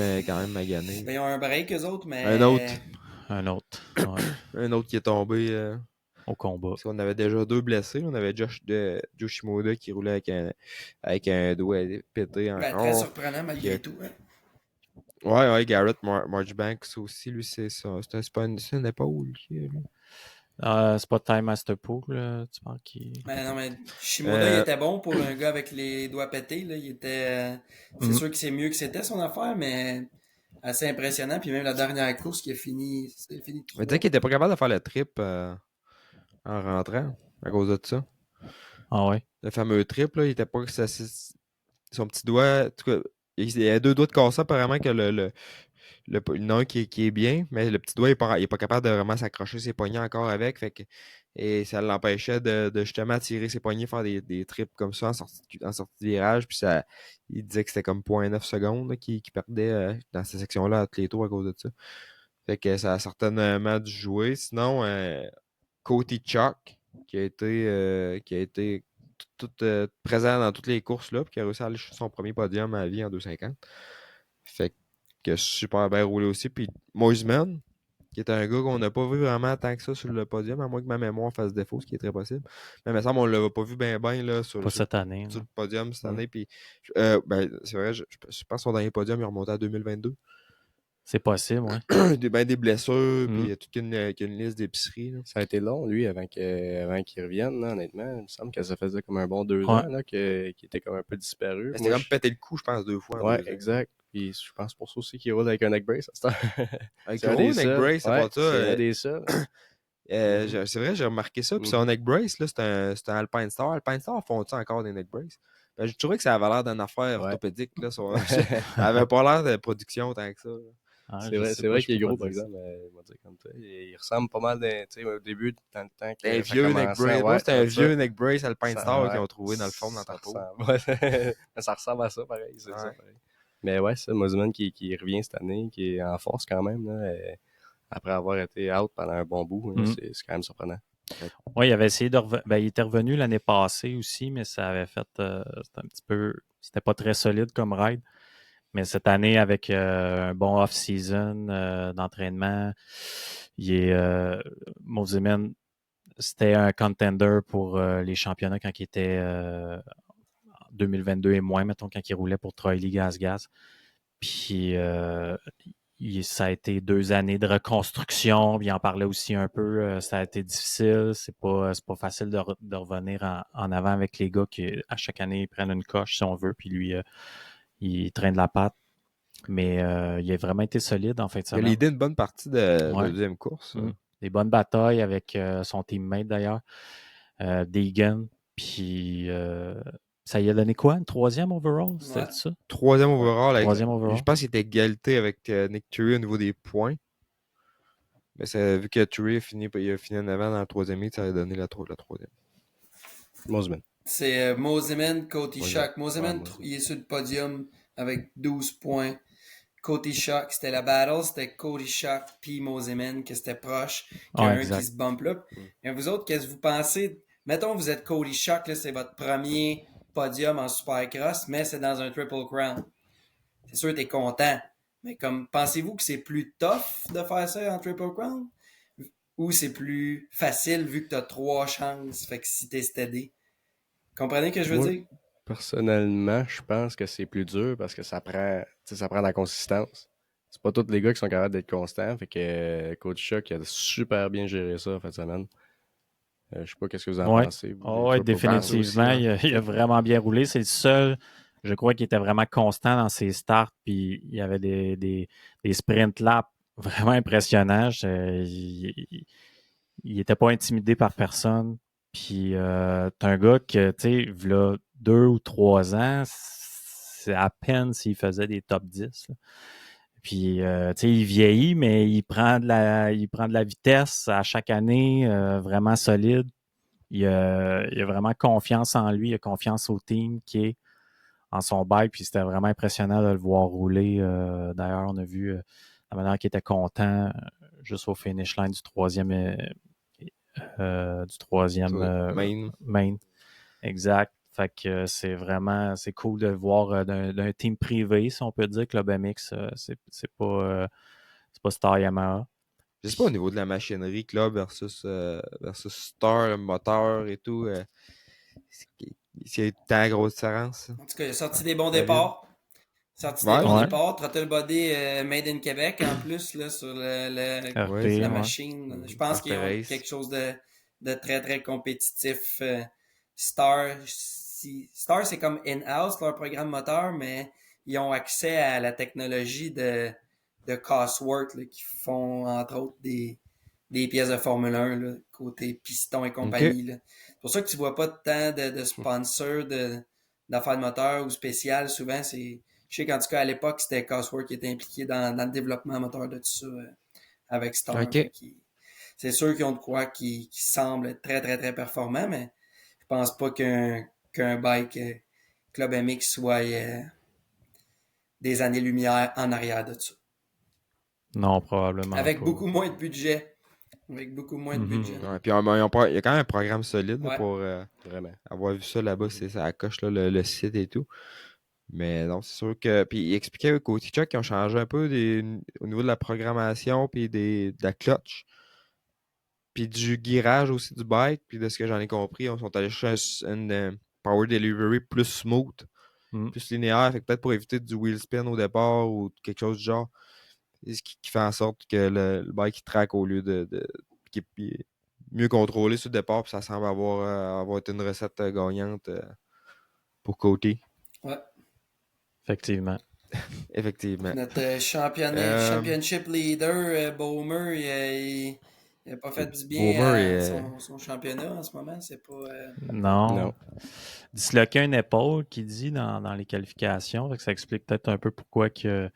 magané. Ben, ils ont un break, eux autres, mais... Un autre. Ouais. Un autre qui est tombé au combat. Parce qu'on avait déjà 2 blessés. On avait Josh Shimoda qui roulait avec un doigt pété encore. Très surprenant malgré tout. Hein. Ouais, Garrett Marchbanks aussi, lui, c'est ça. C'est pas une épaule. Lui. C'est pas Time Master Pool, tu penses qu'il... Mais non, mais Shimoda, il était bon pour un gars avec les doigts pétés. Là. Il était... c'est sûr que c'est mieux que c'était son affaire, mais assez impressionnant. Puis même la dernière course qui a fini... C'était fini Mais tu sais qu'il était pas capable de faire le trip en rentrant à cause de ça. Ah ouais? Le fameux trip, là, il était pas... Son petit doigt... En tout cas, il y a 2 doigts de cassé apparemment que il y en a un qui est bien, mais le petit doigt, il est pas capable de vraiment s'accrocher ses poignets encore avec. Et ça l'empêchait de justement tirer ses poignets, faire des trips comme ça en sortie de virage. Puis il disait que c'était comme 0.9 secondes qu'il perdait dans cette section-là à tous les tours à cause de ça. Fait que ça a certainement dû jouer. Sinon, Cody Chuck, qui a été tout présent dans toutes les courses là, puis qui a réussi à aller chercher son premier podium à la vie en 2,50. Fait que super bien roulé aussi. Puis Moisman, qui est un gars qu'on n'a pas vu vraiment tant que ça sur le podium, à moins que ma mémoire fasse défaut, ce qui est très possible. Mais il me semble qu'on ne l'a pas vu bien là, sur cette année. Sur le podium cette année. Puis, c'est vrai, je pense que son dernier podium, il est remonté à 2022. C'est possible, ouais. Des blessures, puis il y a toute une liste d'épiceries. Ça a été long, lui, avant qu'il revienne, là, honnêtement. Il me semble que ça faisait comme un bon 2 ans là, qu'il était comme un peu disparu. C'était comme pété le cou, je pense, 2 fois. Ouais, exact. Puis je pense pour ça aussi qu'il roule avec un neck brace. Avec un neck brace, c'est pas ça. C'est un des seuls. C'est vrai, j'ai remarqué ça. Puis son neck brace, là, c'est un Alpine Star. Alpine Star font-ils encore des neck brace? Ben, je trouvais que ça avait l'air d'une affaire orthopédique. Là, ça avait pas l'air de production tant que ça. C'est vrai qu'il est gros, par exemple. Comme ça. Il ressemble pas mal au début, dans le temps. Un vieux neck brace. Ouais, c'était un vieux neck brace Alpine Star qu'ils ont trouvé dans le fond dans ta peau. Ça ressemble à ça, pareil. C'est ça, pareil. Mais ouais, c'est Moseman qui revient cette année, qui est en force quand même. Là, après avoir été out pendant un bon bout, c'est quand même surprenant. Oui, il avait essayé il était revenu l'année passée aussi, mais ça avait fait c'était un petit peu. C'était pas très solide comme ride. Mais cette année, avec un bon off-season d'entraînement, Moseman, c'était un contender pour les championnats quand il était en 2022 et moins, mettons, quand il roulait pour Troy Lee Gas. Puis ça a été 2 années de reconstruction. Il en parlait aussi un peu. Ça a été difficile. C'est pas facile de revenir en avant avec les gars qui, à chaque année, ils prennent une coche, si on veut. Puis lui, il traîne la patte. Mais il a vraiment été solide en fin de semaine. Il a l'idée une bonne partie de deuxième course. Des bonnes batailles avec son teammate d'ailleurs, Deegan. Puis ça y a donné quoi? Une 3e overall? C'était ça? 3e overall. Je pense qu'il était égalité avec Nick Thury au niveau des points. Mais vu que Thury a fini en avant dans le 3e heat, ça a donné la 3e. Moseman. C'est Moseman, Cody Shock. Moseman, il est sur le podium avec 12 points. Cody Shock, c'était la battle, c'était Cody Shock puis Moseman, que c'était proche, qu'il y a un qui se bump là. Et vous autres, qu'est-ce que vous pensez? Mettons, vous êtes Cody Shock, là, c'est votre premier podium en Supercross, mais c'est dans un Triple Crown. C'est sûr, t'es content. Mais comme, pensez-vous que c'est plus tough de faire ça en Triple Crown? Ou c'est plus facile vu que t'as 3 chances, fait que si t'es steady? Comprenez ce que je veux dire? Personnellement, je pense que c'est plus dur parce que ça prend de la consistance. C'est pas tous les gars qui sont capables d'être constants. Fait que Coach Chuck a super bien géré ça en fin de semaine. Je sais pas qu'est-ce que vous en Oui, pensez. ouais, définitivement. aussi, ouais. Il a vraiment bien roulé. C'est le seul, je crois, qui était vraiment constant dans ses starts. Puis il y avait des sprint laps vraiment impressionnants. Il était pas intimidé par personne. Puis t'es un gars que, tu sais, v'là 2 ou 3 ans, c'est à peine s'il faisait des top 10. Là. Puis, tu sais, il vieillit, mais il prend de la vitesse à chaque année, vraiment solide. Il a vraiment confiance en lui, il a confiance au team qui est en son bike, puis c'était vraiment impressionnant de le voir rouler. D'ailleurs, on a vu la manière qu'il était content juste au finish line du troisième Main. main. Exact. Fait que c'est cool de le voir d'un team privé, si on peut dire. Club MX, c'est pas Star Yamaha. Je sais pas au niveau de la machinerie, club versus Star, moteur et tout. C'est tant grosse différence. En tout cas, il a sorti des bons David? départs. Sorti des Ouais. bons Ouais. départs. Throttle Body Made in Québec en plus là, sur RP, Ouais, la ouais. machine. Je pense RP qu'ils ont Race. quelque chose de très très compétitif. Star, Star c'est comme in-house leur programme moteur, mais ils ont accès à la technologie de Cosworth là, qui font entre autres des pièces de Formule 1 là, côté piston et compagnie. Là. C'est pour ça que tu vois pas tant de sponsors d'affaires de moteur ou spéciales. Souvent, c'est. Je sais qu'en tout cas, à l'époque, c'était Cosworth qui était impliqué dans le développement moteur de tout ça avec Star. OK. C'est sûr qu'ils ont de quoi qui semble être très, très, très performant, mais je pense pas qu'un bike Club MX soit des années-lumière en arrière de ça. Non, probablement Avec pas. beaucoup moins de budget. Avec beaucoup moins de budget. Ouais, puis il y a quand même un programme solide là, Ouais. pour Vraiment. avoir vu ça là-bas, ça coche là, le site et tout. Mais non, c'est sûr que. Puis il expliquait qu'au Chuck, qu'ils ont changé un peu au niveau de la programmation, puis de la clutch, puis du guirage aussi du bike, puis de ce que j'en ai compris, on sont allés chercher une power delivery plus smooth, Mm. plus linéaire, fait que peut-être pour éviter du wheel spin au départ ou quelque chose du genre. Et ce qui fait en sorte que le bike il traque au lieu qui est mieux contrôlé sur le départ, puis ça semble avoir été une recette gagnante pour Côté. Ouais. Effectivement. Effectivement. Notre championship leader, Bowmer, il a pas fait du bien Bowmer, à son championnat en ce moment. C'est pas. Non. Non. Disloquer une épaule, qui dit dans les qualifications. Fait que ça explique peut-être un peu pourquoi il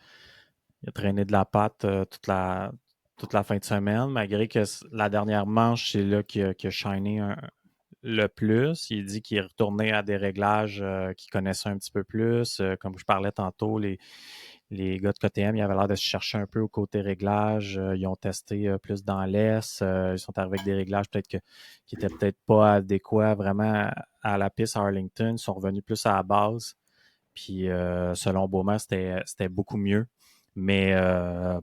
a traîné de la patte toute la fin de semaine, malgré que la dernière manche, c'est là qu'il a shiné le plus. Il dit qu'il est retourné à des réglages qu'il connaissait un petit peu plus. Comme je parlais tantôt, les gars de KTM, ils avaient l'air de se chercher un peu au côté réglage. Ils ont testé plus dans l'Est. Ils sont arrivés avec des réglages qui étaient peut-être pas adéquats vraiment à la piste à Arlington. Ils sont revenus plus à la base. Puis selon Bowman, c'était beaucoup mieux. Mais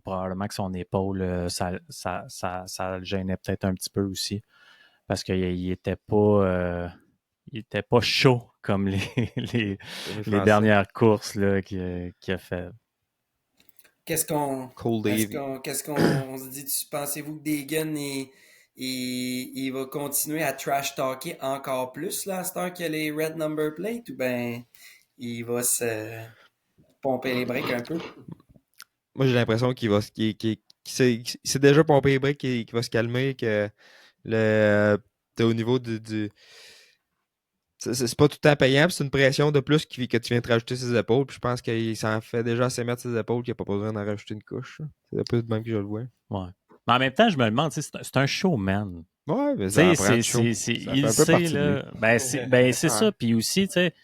probablement que son épaule, ça le gênait peut-être un petit peu aussi. Parce qu'il était pas chaud comme les dernières courses là, qu'il a fait. Qu'est-ce qu'on Cold Davy. se dit? Pensez-vous que Deegan il va continuer à trash talker encore plus là, à cette heure qu'il y a les red number plate ou ben il va se pomper les breaks un peu? Moi, j'ai l'impression qu'il s'est déjà pompé les breaks, qu'il va se calmer, que t'es au niveau du c'est pas tout le temps payant, c'est une pression de plus que tu viens de rajouter ses épaules. Puis je pense qu'il s'en fait déjà assez mettre ses épaules qu'il n'a pas besoin d'en rajouter une couche. C'est un peu de même que je le vois. Ouais. Mais en même temps, je me demande, c'est un showman. Ouais, mais ça apprend le show. Il sait, là. C'est ça. Puis aussi, tu sais,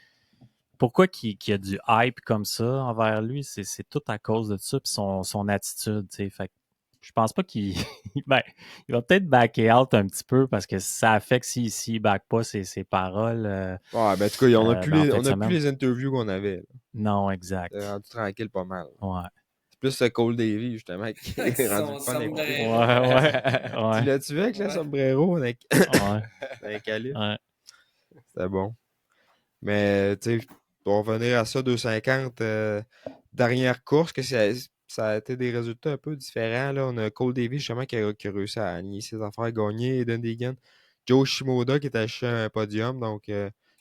pourquoi qu'il y a du hype comme ça envers lui, c'est tout à cause de ça, puis son attitude, tu sais. Fait que je pense pas qu'il. Ben, il va peut-être backer out un petit peu parce que ça affecte s'il back pas ses paroles. Ouais, ben en tout cas, on n'a plus les interviews qu'on avait. Là. Non, exact. C'est rendu tranquille pas mal. Ouais. C'est plus le Cole Davy, justement, qui Avec est rendu son le fun à écouter. Ouais. Tu l'as-tu vu avec le sombrero avec Ouais. un calife? Ouais. C'était bon. Mais, tu sais, pour revenir à ça, 2,50, dernière course, que ça a été des résultats un peu différents. Là. On a Cole Davis, justement, qui a réussi à nier ses affaires, gagner, Eden Deegan. Joe Shimoda, qui est allé chercher un podium, donc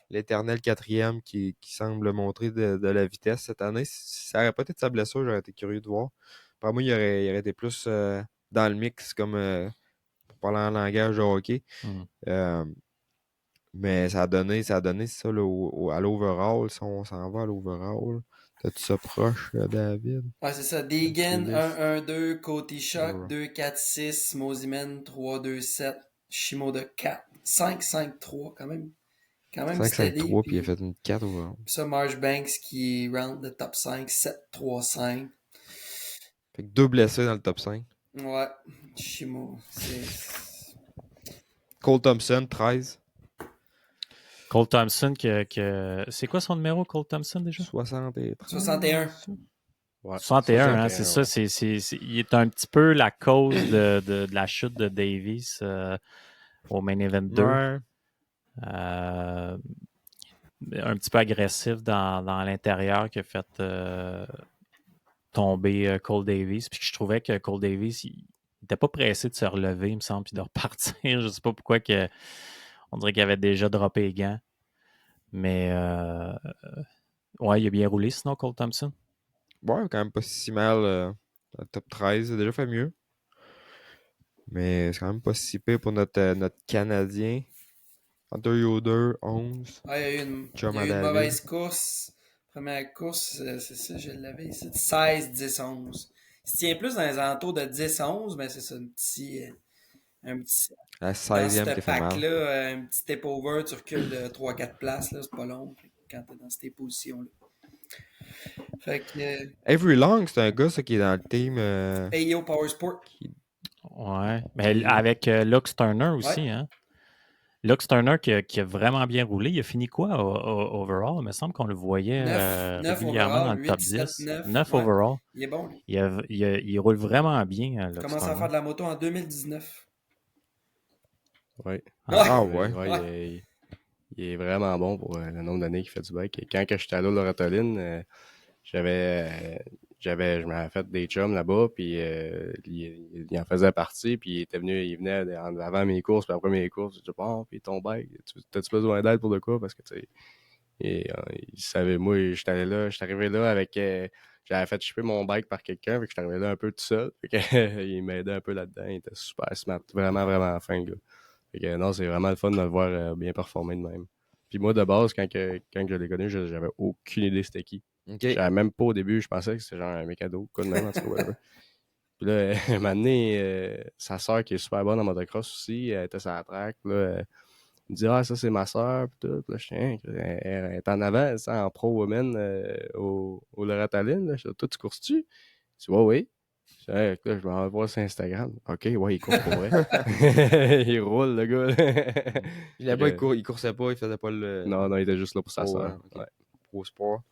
l'éternel quatrième qui semble montrer de la vitesse cette année. Si ça aurait pas été de sa blessure, j'aurais été curieux de voir. Pour moi, il aurait été plus dans le mix, comme pour parler en langage de hockey. Euh, mais ça a donné ça là, à l'overall. Si on s'en va à l'overall, t'as-tu ça proche, David? Ouais, c'est ça. Deegan, 1-1-2, Cody Shock, 2-4-6, Mosiman, 3-2-7, Shimoda 4, 5-5-3, quand même 5-5-3, steady. puis il a fait une 4 overall. Puis ça, Marchbanks qui round the top 5, 7-3-5. Fait que 2 blessés dans le top 5. Ouais, Shimo, c'est... Cole Thompson, 13. Cole Thompson, c'est quoi son numéro, Cole Thompson, déjà? 61. Ouais, 61, hein, c'est ouais. ça. Il est un petit peu la cause de la chute de Davis au Main Event 2. Ouais. Un petit peu agressif dans l'intérieur qui a fait tomber Cole Davis. Puis je trouvais que Cole Davis, il n'était pas pressé de se relever, il me semble, puis de repartir. Je ne sais pas pourquoi on dirait qu'il avait déjà droppé les gants. Mais ouais, il a bien roulé sinon, Cole Thompson. Ouais, quand même pas si mal. Dans le top 13, il a déjà fait mieux. Mais c'est quand même pas si pire pour notre Canadien. Hunter Yoder, 11. Ouais, il y a eu une David. mauvaise course. Première course, c'est ça, je l'avais ici. 16, 10, 11. Il se tient plus dans les alentours de 10, 11, mais c'est ça, un petit La dans 16e qui ce fait mal. pack-là, un petit step over, tu recules de 3-4 places, là, c'est pas long quand t'es dans ces positions-là. Fait que. Avery Long, c'est un gars ça, qui est dans le team. AO Power Sport. Ouais, mais avec Lux Turner aussi, Ouais. hein. Lux Turner qui a vraiment bien roulé. Il a fini quoi overall? Il me semble qu'on le voyait 9 régulièrement overall, dans le 8, top 7, 10. 9. 9 Ouais. overall. Il est bon, lui. Il roule vraiment bien, Il Lux commence à Turner. faire de la moto en 2019. Ouais. Ah ouais. Il est vraiment bon pour le nombre d'années qu'il fait du bike. Et quand j'étais allé au Loratoline, je m'avais fait des chums là-bas, puis il en faisait partie, puis il venait avant mes courses, puis après mes courses, je disais, bon, puis ton bike, t'as-tu besoin d'aide pour de quoi? Parce que, tu sais, il savait, moi, j'étais arrivé là avec, j'avais fait shipper mon bike par quelqu'un, fait que j'étais arrivé là un peu tout seul, fait que, il m'aidait un peu là-dedans, il était super smart, vraiment, vraiment fin, le gars. Fait que, non, c'est vraiment le fun de le voir bien performer de même. Puis moi, de base, quand je l'ai connu, j'avais aucune idée c'était qui. Ok. Je savais même pas au début, je pensais que c'était genre un mécado, quoi de même, en tout cas, whatever. Puis là, un moment donné, sa sœur qui est super bonne en motocross aussi, elle était sur la track, là, elle me dit « Ah, ça, c'est ma sœur, puis tout. » Puis là, je tiens, elle est en avant, ça, en pro-woman au Lorataline. Là. Je dis « Toi, tu cours-tu? » Je dis « Ouais, oui. » Là, je vais en voir sur Instagram. OK, ouais, il court pour vrai. Il roule, le gars. Là-bas, il coursait pas, il faisait pas le. Non, il était juste là pour sa Pro, sœur. okay. Ouais. Pro sport.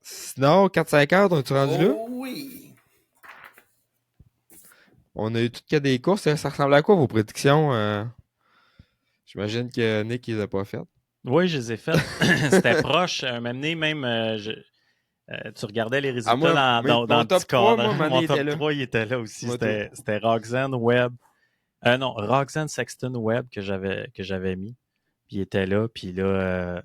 Sinon, 4-5 on est rendu là? Oui. On a eu tout cas des courses. Ça ressemble à quoi vos prédictions? J'imagine que Nick, il les a pas faites. Oui, je les ai faites. C'était proche. Même, tu regardais les résultats dans mon le top Discord. 3, moi, Mon il top était là. 3, il était là aussi. C'était Roxanne Webb. Non, Roxanne Sexton Webb que j'avais mis. Puis il était là. Puis là...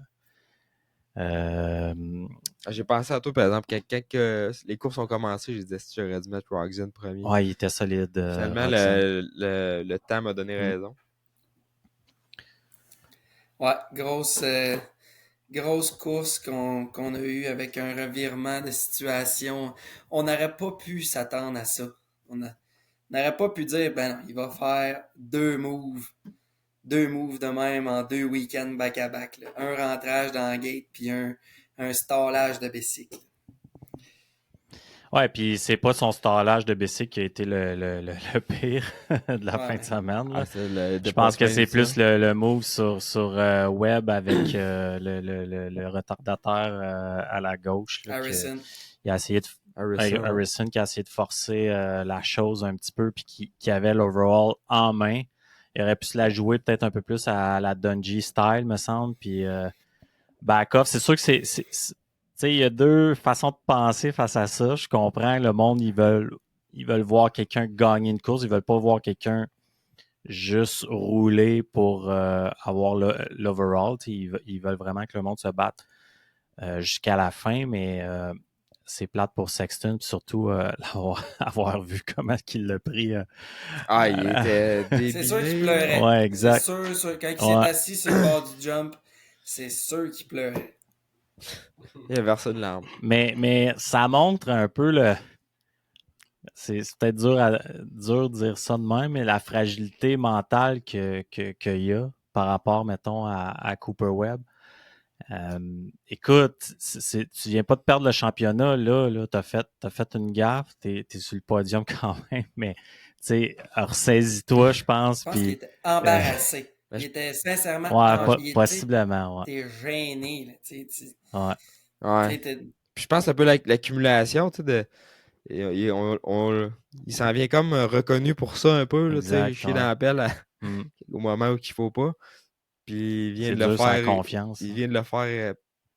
J'ai pensé à toi, par exemple, quand les courses ont commencé, j'ai dit si j'aurais dû mettre Roxanne premier. Ouais, il était solide. Finalement, le temps m'a donné raison. Ouais, grosse course qu'on a eue avec un revirement de situation. On n'aurait pas pu s'attendre à ça. On n'aurait pas pu dire, ben non, il va faire deux moves de même en 2 week-ends back-à-back. Là. Un rentrage dans la gate, puis un stallage de bicycle. Ouais, puis c'est pas son stallage de bicycle qui a été le pire de la fin de semaine. Là. Je pense que c'est plus le move sur Webb avec le retardateur à la gauche. Là, Harrison. Il a essayé de Harrison qui a essayé de forcer la chose un petit peu, puis qui avait l'overall en main. il aurait pu se la jouer peut-être un peu plus à la Dungey style, me semble. Puis back-off, c'est sûr que tu sais, il y a deux façons de penser face à ça. Je comprends, le monde, ils veulent voir quelqu'un gagner une course. Ils veulent pas voir quelqu'un juste rouler pour avoir l'overall. Ils veulent vraiment que le monde se batte jusqu'à la fin, mais c'est plate pour Sexton, puis surtout avoir vu comment il l'a pris. Il était C'est sûr qu'il débiné. pleurait. Ouais, C'est exact. sûr. Quand il s'est Ouais. assis sur le bord du jump, c'est sûr qu'il pleurait. Il a versé une larme. Mais ça montre un peu c'est peut-être dur de dire ça de même, mais la fragilité mentale qu'il y a par rapport, mettons, à Cooper Webb. Écoute, tu viens pas de perdre le championnat, là t'as fait une gaffe, t'es sur le podium quand même, mais tu sais, ressaisis-toi, je pense, Je pense qu'il puis était embarrassé. Il était sincèrement possiblement, ouais. T'es gêné, là. Ouais. Ouais. Puis je pense un peu l'accumulation, tu sais, il s'en vient comme reconnu pour ça un peu, là, tu sais, chez dans la pelle au moment où il faut pas. Puis il vient de le faire. Confiance. Il vient de le faire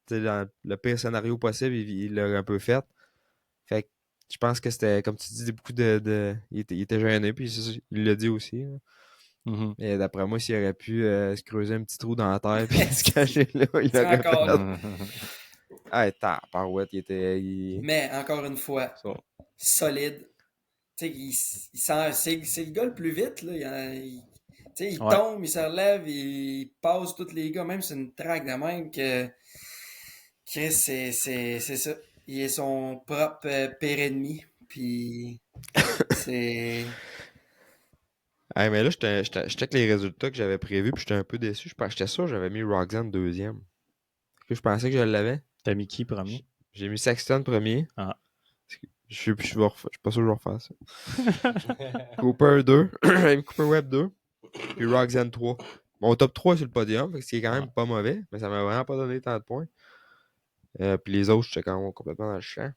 dans le pire scénario possible, il l'a un peu fait. Fait que je pense que c'était, comme tu dis, beaucoup il était gêné, puis il l'a dit aussi. Et d'après moi, s'il aurait pu se creuser un petit trou dans la terre puis se cacher là, il l'aurait fait. Tabarouette, il était. Mais encore une fois, solide. Tu sais, c'est le gars le plus vite, là. Il tombe, il se relève, il passe tous les gars, même c'est une traque de même que Chris, c'est ça. Il est son propre pire ennemi. Puis c'est. Mais là, je check les résultats que j'avais prévus, puis j'étais un peu déçu. J'étais sûr que j'avais mis Roxanne deuxième. Je pensais que je l'avais. T'as mis qui premier? J'ai mis Sexton premier. Ah. Je suis pas sûr que je vais refaire ça. Cooper 2. J'avais mis Cooper Webb 2. Puis Roxanne 3. Mon top 3 sur le podium, ce qui est quand même pas mauvais, mais ça m'a vraiment pas donné tant de points. Puis les autres, j'étais quand même complètement dans le champ.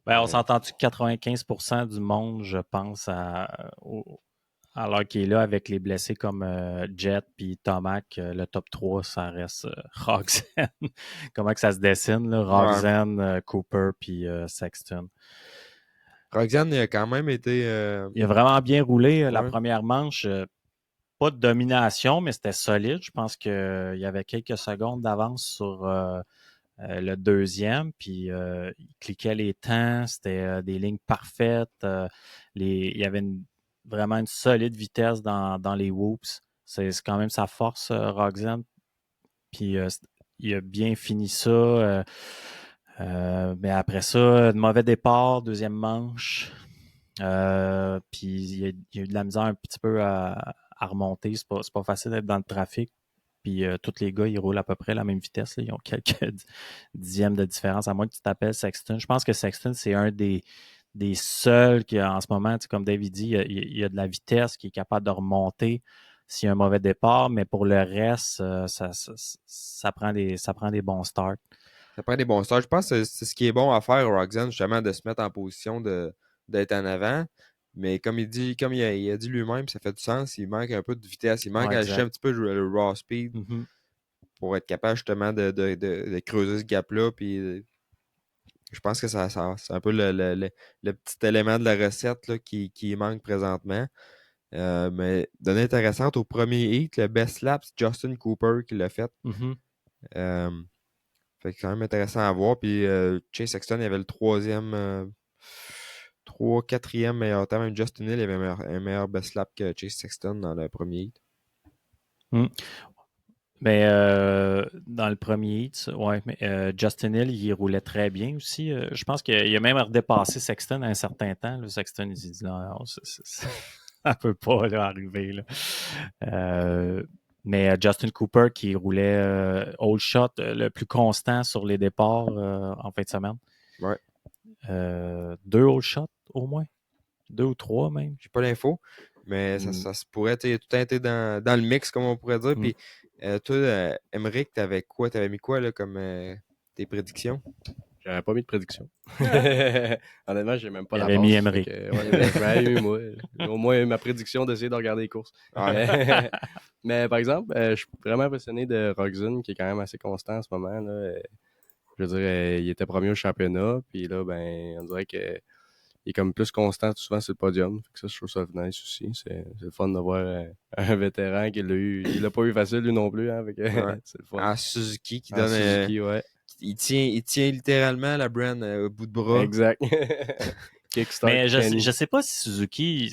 Ben, on s'entend-tu que 95% du monde, je pense, alors qu'il est là avec les blessés comme Jet puis Tomac, le top 3, ça reste Roxanne. Comment que ça se dessine, là? Roxanne, Cooper puis Sexton. Roxanne, il a quand même été... Il a vraiment bien roulé la première manche. Pas de domination, mais c'était solide. Je pense qu'il y avait quelques secondes d'avance sur le deuxième, puis il cliquait les temps, c'était des lignes parfaites. Il y avait vraiment une solide vitesse dans les whoops. C'est quand même sa force, Roxanne. Puis il a bien fini ça. Mais après ça, de mauvais départ, deuxième manche. Puis il y a eu de la misère un petit peu à remonter. C'est pas facile d'être dans le trafic. Puis tous les gars, ils roulent à peu près à la même vitesse. Là. Ils ont quelques dixièmes de différence, à moins que tu t'appelles Sexton. Je pense que Sexton, c'est un des seuls qui, en ce moment, comme David dit, il y a de la vitesse qui est capable de remonter s'il y a un mauvais départ, mais pour le reste, ça prend des bons starts. Ça prend des bons starts. Je pense que c'est ce qui est bon à faire, Roxanne, justement, de se mettre en position d'être en avant. Mais comme il a dit lui-même, ça fait du sens. Il manque un peu de vitesse. Il manque à acheter un petit peu le raw speed pour être capable justement de creuser ce gap-là. Puis je pense que c'est un peu le petit élément de la recette là, qui manque présentement. Mais donnée intéressante, au premier heat, le best lap, c'est Justin Cooper qui l'a fait. Fait que c'est quand même intéressant à voir. Puis Chase Sexton, il avait le quatrième meilleur temps. Même Justin Hill, il avait un meilleur best lap que Chase Sexton dans le premier heat. Mais dans le premier heat, mais Justin Hill, il roulait très bien aussi. Je pense qu'il a même redépassé Sexton à un certain temps. Là, Sexton, il s'est dit non, ça ne peut pas là, arriver. Là. Mais Justin Cooper qui roulait all shot le plus constant sur les départs en fin de semaine. Ouais. 2 all shots au moins. 2 ou 3 même. J'ai pas l'info, mais ça se pourrait. Tout a été dans le mix, comme on pourrait dire. Puis toi, Emmerich, t'avais quoi? T'avais mis quoi là, comme tes prédictions? J'avais pas mis de prédiction. Honnêtement, j'ai même pas Il la avait base. mis Fait Emery. que, ouais, j'avais mis moi. Au moins, ma prédiction d'essayer de regarder les courses. Ouais. Mais par exemple, je suis vraiment impressionné de Rogzen, qui est quand même assez constant en ce moment. Là. Je veux dire, il était premier au championnat, puis là, ben, on dirait qu'il est comme plus constant souvent sur le podium. Fait que ça, je trouve ça nice aussi. C'est le fun de voir un vétéran qui l'a eu. Il l'a pas eu facile, lui non plus. Hein, fait que, Ouais. c'est le fun. En Suzuki qui En donne. Suzuki, ouais. Il tient littéralement la brand au bout de bras. Exact. Kickstart Mais Kenny. je sais pas si Suzuki,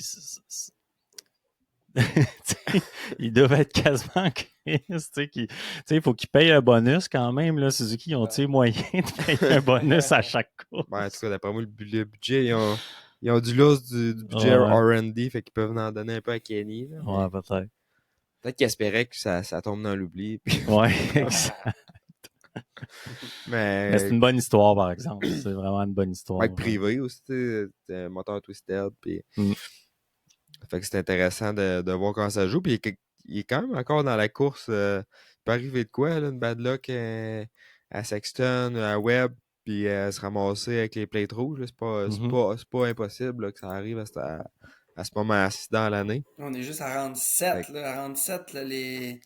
ils doivent être quasiment Chris, il faut qu'ils payent un bonus quand même. Là, Suzuki, ils ont moyen de payer un bonus à chaque course? Ben, en tout cas, d'après moi, le budget, ils ont du loss du budget Ouais. R&D, fait qu'ils peuvent en donner un peu à Kenny. Là, Ouais, peut-être. peut-être qu'ils espéraient que ça tombe dans l'oubli. Puis... Ouais, exact. Mais c'est une bonne histoire, par exemple. C'est vraiment une bonne histoire. Mike privé aussi, c'est un moteur twisted. Puis... Fait que c'est intéressant de voir comment ça joue. Puis il est quand même encore dans la course. Il peut arriver de quoi, là, une bad luck à Sexton, à Webb, puis se ramasser avec les plates rouges. Là. C'est pas impossible là, que ça arrive à ce moment-ci dans l'année. On est juste à round 7. Là, à round 7, là, il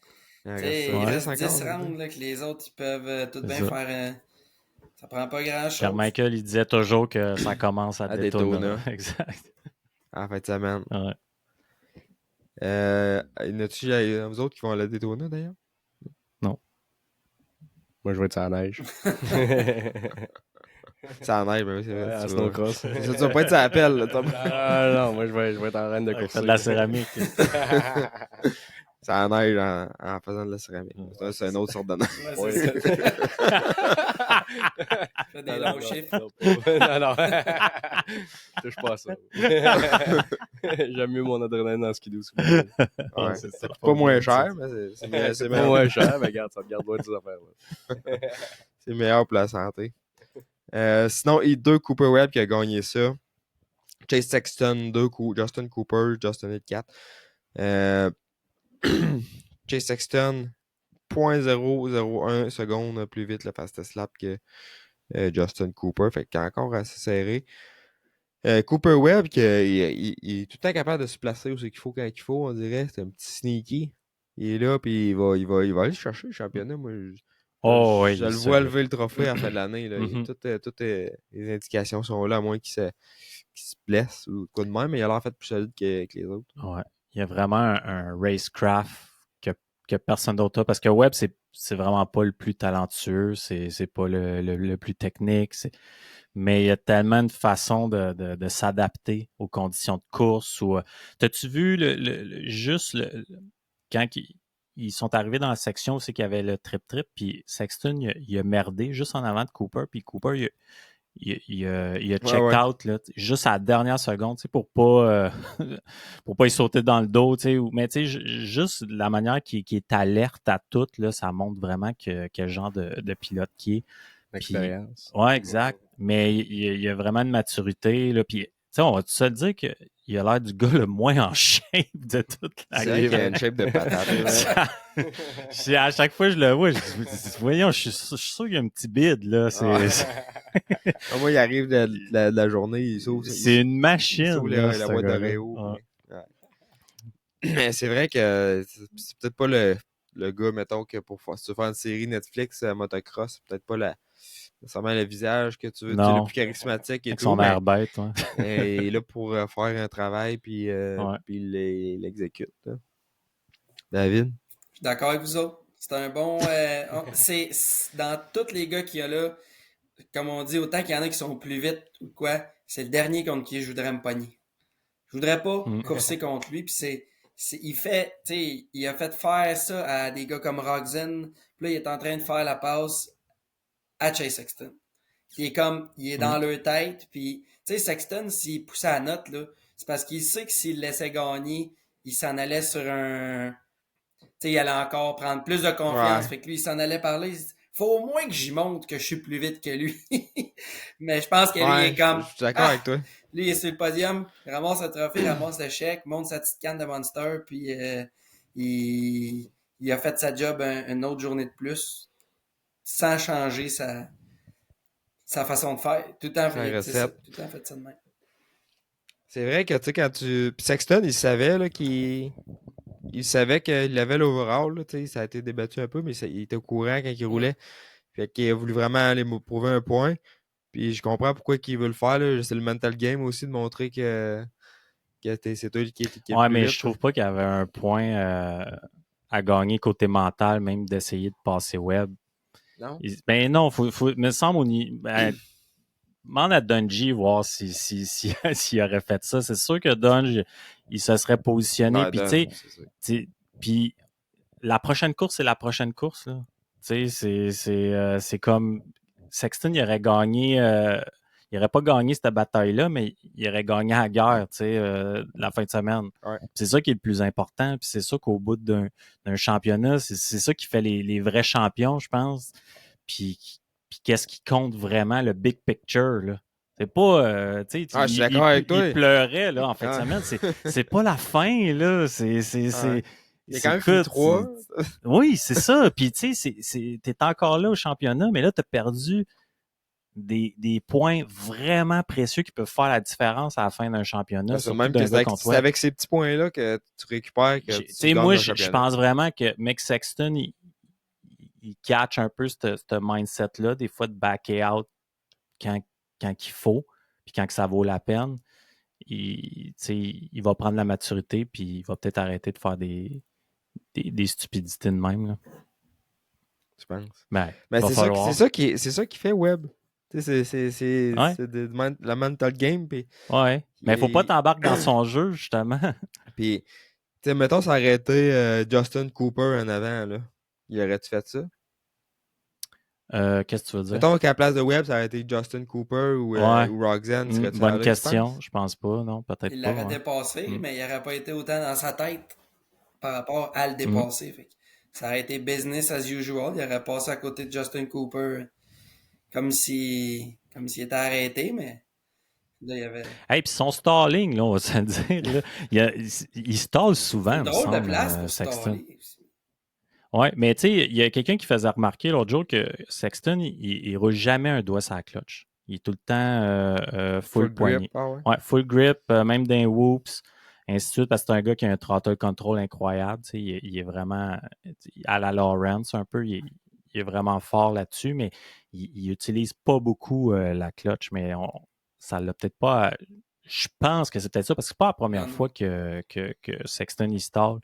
reste reste 10 encore, rounds là, que les autres ils peuvent tout C'est bien ça. faire. Ça prend pas grand-chose. Carmichael, il disait toujours que ça commence à Daytona. Exact. En fin de semaine. Ouais. Y en a-tu vous autres qui vont à la Daytona d'ailleurs? Non. Moi, je vais être sur la neige. Ça neige, mais oui, c'est vrai. Ouais, à snowcross. Ça va pas être ça appelle. Non, moi, je vais être en reine de course. De la céramique. Ça neige en faisant de la céramique. Ça, c'est une autre sorte de neige. Ouais, c'est ça. Fais des longs chiffres. Non. Touche pas à ça. J'aime mieux mon adrénaline dans le skidoo. Ouais, c'est pas moins cher, mais c'est pas moins cher, mais regarde, ça te garde loin de ces affaires. C'est meilleur pour la santé. Sinon, il y a 2 Cooper Webb qui a gagné ça. Chase Sexton, 2 coups. Justin Cooper, Justin Hill 4. Chase Sexton, 0.001 secondes plus vite le fastest lap que Justin Cooper. Fait qu'il est encore assez serré. Cooper Webb, il est tout le temps capable de se placer où c'est qu'il faut quand il faut, on dirait. C'est un petit sneaky. Il est là, puis il va aller chercher le championnat. Moi, je le vois lever le trophée à la fin de l'année. Là. Toutes les indications sont là, à moins qu'il se blesse ou quoi de même, mais il a l'air fait plus solide que les autres. Ouais. Il y a vraiment un racecraft que personne d'autre a. Parce que Webb, c'est vraiment pas le plus talentueux, c'est pas le plus technique. Mais il y a tellement de façons de s'adapter aux conditions de course. T'as-tu vu quand ils sont arrivés dans la section où c'est qu'il y avait le trip-trip, puis Sexton, il a merdé juste en avant de Cooper, puis Cooper, il a checked out là, juste à la dernière seconde pour pas y sauter dans le dos. Mais juste la manière qui est alerte à tout, là, ça montre vraiment quel genre de pilote qui est. L'expérience. Ouais, exact. Mais il y a vraiment une maturité. Là, puis, on va se le dire qu'il a l'air du gars le moins en shape de toute la game. Il a une shape de patate. À chaque fois que je le vois, je dis, voyons, je suis sûr qu'il y a un petit bide. Là. Moi, il arrive de la journée, il sauve. C'est une machine. Il sauve la boîte d'Oreo. Mais c'est vrai que c'est peut-être pas le gars, mettons, que pour se faire une série Netflix motocross, c'est peut-être pas nécessairement le visage que tu veux, tu es le plus charismatique et avec tout. Son air bête. Et là, pour faire un travail, puis il l'exécute. Hein. David? Je suis d'accord avec vous autres. C'est un bon... c'est dans tous les gars qu'il y a là, comme on dit, autant qu'il y en a qui sont plus vite ou quoi, c'est le dernier contre qui je voudrais me pogner. Je voudrais pas courser contre lui, puis il a fait faire ça à des gars comme Rogzen, puis là, il est en train de faire la passe à Chase Sexton. Il est dans leur tête, puis, tu sais, Sexton, s'il poussait la note, là, c'est parce qu'il sait que s'il le laissait gagner, il s'en allait sur un... Tu sais, il allait encore prendre plus de confiance, fait que lui, il s'en allait parler, il se dit, faut au moins que j'y montre que je suis plus vite que lui. Mais je pense que lui, il est comme... Je suis d'accord avec toi. Lui, il est sur le podium, il ramasse le trophée, il ramasse le chèque, monte sa petite canne de Monster, puis il a fait sa job une autre journée de plus, sans changer sa façon de faire. Tout le temps, Sa c'est ça. recette. Tout le temps fait ça de même. C'est vrai que, tu sais, quand tu... Puis Sexton, il savait, là, il savait qu'il avait l'overall, là, tu sais, ça a été débattu un peu, mais il était au courant quand il roulait. Fait qu'il a voulu vraiment aller me prouver un point. Puis je comprends pourquoi il veut le faire, là. C'est le mental game aussi de montrer que c'est toi qui est Ouais, plus mais vite. je trouve pas qu'il y avait un point à gagner côté mental, même d'essayer de passer web. Non? Ben non, me semble demande à Dungy voir s'il aurait fait ça. C'est sûr que Dungy, il se serait positionné. Ouais, Puis, Don, tu c'est ça. sais, puis la prochaine course, c'est la prochaine course. Là. Tu sais, c'est comme Sexton, il aurait gagné. Il n'aurait pas gagné cette bataille-là, mais il aurait gagné la guerre, tu sais, la fin de semaine. Ouais. C'est ça qui est le plus important. Puis c'est ça qu'au bout d'un championnat, c'est ça qui fait les vrais champions, je pense. Puis qu'est-ce qui compte vraiment, le big picture, là. C'est pas, tu sais, Ah, je suis d'accord avec toi. il pleurait, là, en fin de Ah. semaine. C'est pas la fin, là. Ouais. Il a quand même fait écoute, 3. oui, c'est ça. Puis, tu sais, t'es encore là au championnat, mais là, t'as perdu des points vraiment précieux qui peuvent faire la différence à la fin d'un championnat. C'est même que c'est avec ces petits points-là que tu récupères, que tu gagnes moi, le je championnat. pense vraiment que Mick Sexton, il catch un peu ce mindset-là, des fois de backer out quand il faut, puis quand que ça vaut la peine. Il va prendre la maturité, puis il va peut-être arrêter de faire des stupidités de même. Là. Je pense. Ben, Mais c'est ça qui fait Web. Tu sais, c'est la mental game. Puis, ouais. Mais il faut pas t'embarquer dans son jeu, justement. Puis, tu sais, mettons, ça aurait été Justin Cooper en avant, là. Il aurait-tu fait ça? Qu'est-ce que tu veux dire? Mettons qu'à la place de Webb, ça aurait été Justin Cooper ou Roxanne. Bonne question. Je pense pas, non, peut-être pas. Il l'aurait dépassé, mais il n'aurait pas été autant dans sa tête par rapport à le dépasser. Fait que ça aurait été business as usual. Il aurait passé à côté de Justin Cooper comme s'il était arrêté, mais là, il y avait... Hey, puis son stalling, là, on va se le dire, là, il stall souvent, c'est drôle de place pour staller. Ouais, mais tu sais, il y a quelqu'un qui faisait remarquer l'autre jour que Sexton, il roule jamais un doigt sur la clutch. Il est tout le temps full poignet. Grip, ouais. Ouais, full grip, même dans les whoops, ainsi de suite, parce que c'est un gars qui a un throttle control incroyable. Tu sais, il est vraiment à la Lawrence un peu. Il est vraiment fort là-dessus, mais il utilise pas beaucoup la clutch, mais ça l'a peut-être pas. Je pense que c'est peut-être ça, parce que c'est pas la première fois que Sexton il stall.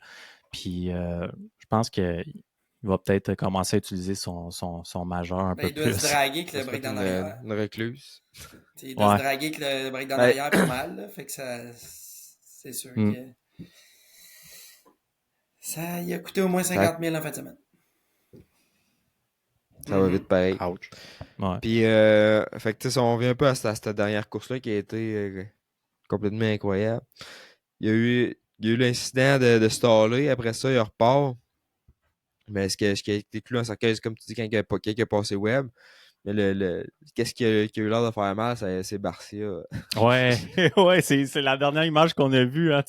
Puis je pense qu'il va peut-être commencer à utiliser son majeur un peu plus. Il doit se draguer avec le break dans l'arrière. Une recluse. Il doit se draguer avec le break dans l'arrière pas mal. Là, fait que ça, c'est sûr que ça il a coûté au moins 50 000 en fin de semaine. Ça va vite pareil. Ouch. Ouais. Puis, fait que, tu sais, on revient un peu à cette dernière course-là qui a été complètement incroyable. Il y a eu l'incident de staller. Après ça, il repart. Mais ce qui a été clou en cercueil, c'est comme tu dis, quand il a passé Webb. Mais qu'est-ce qui a eu l'air de faire mal, c'est Barcia. Ouais, ouais, c'est la dernière image qu'on a vue, hein,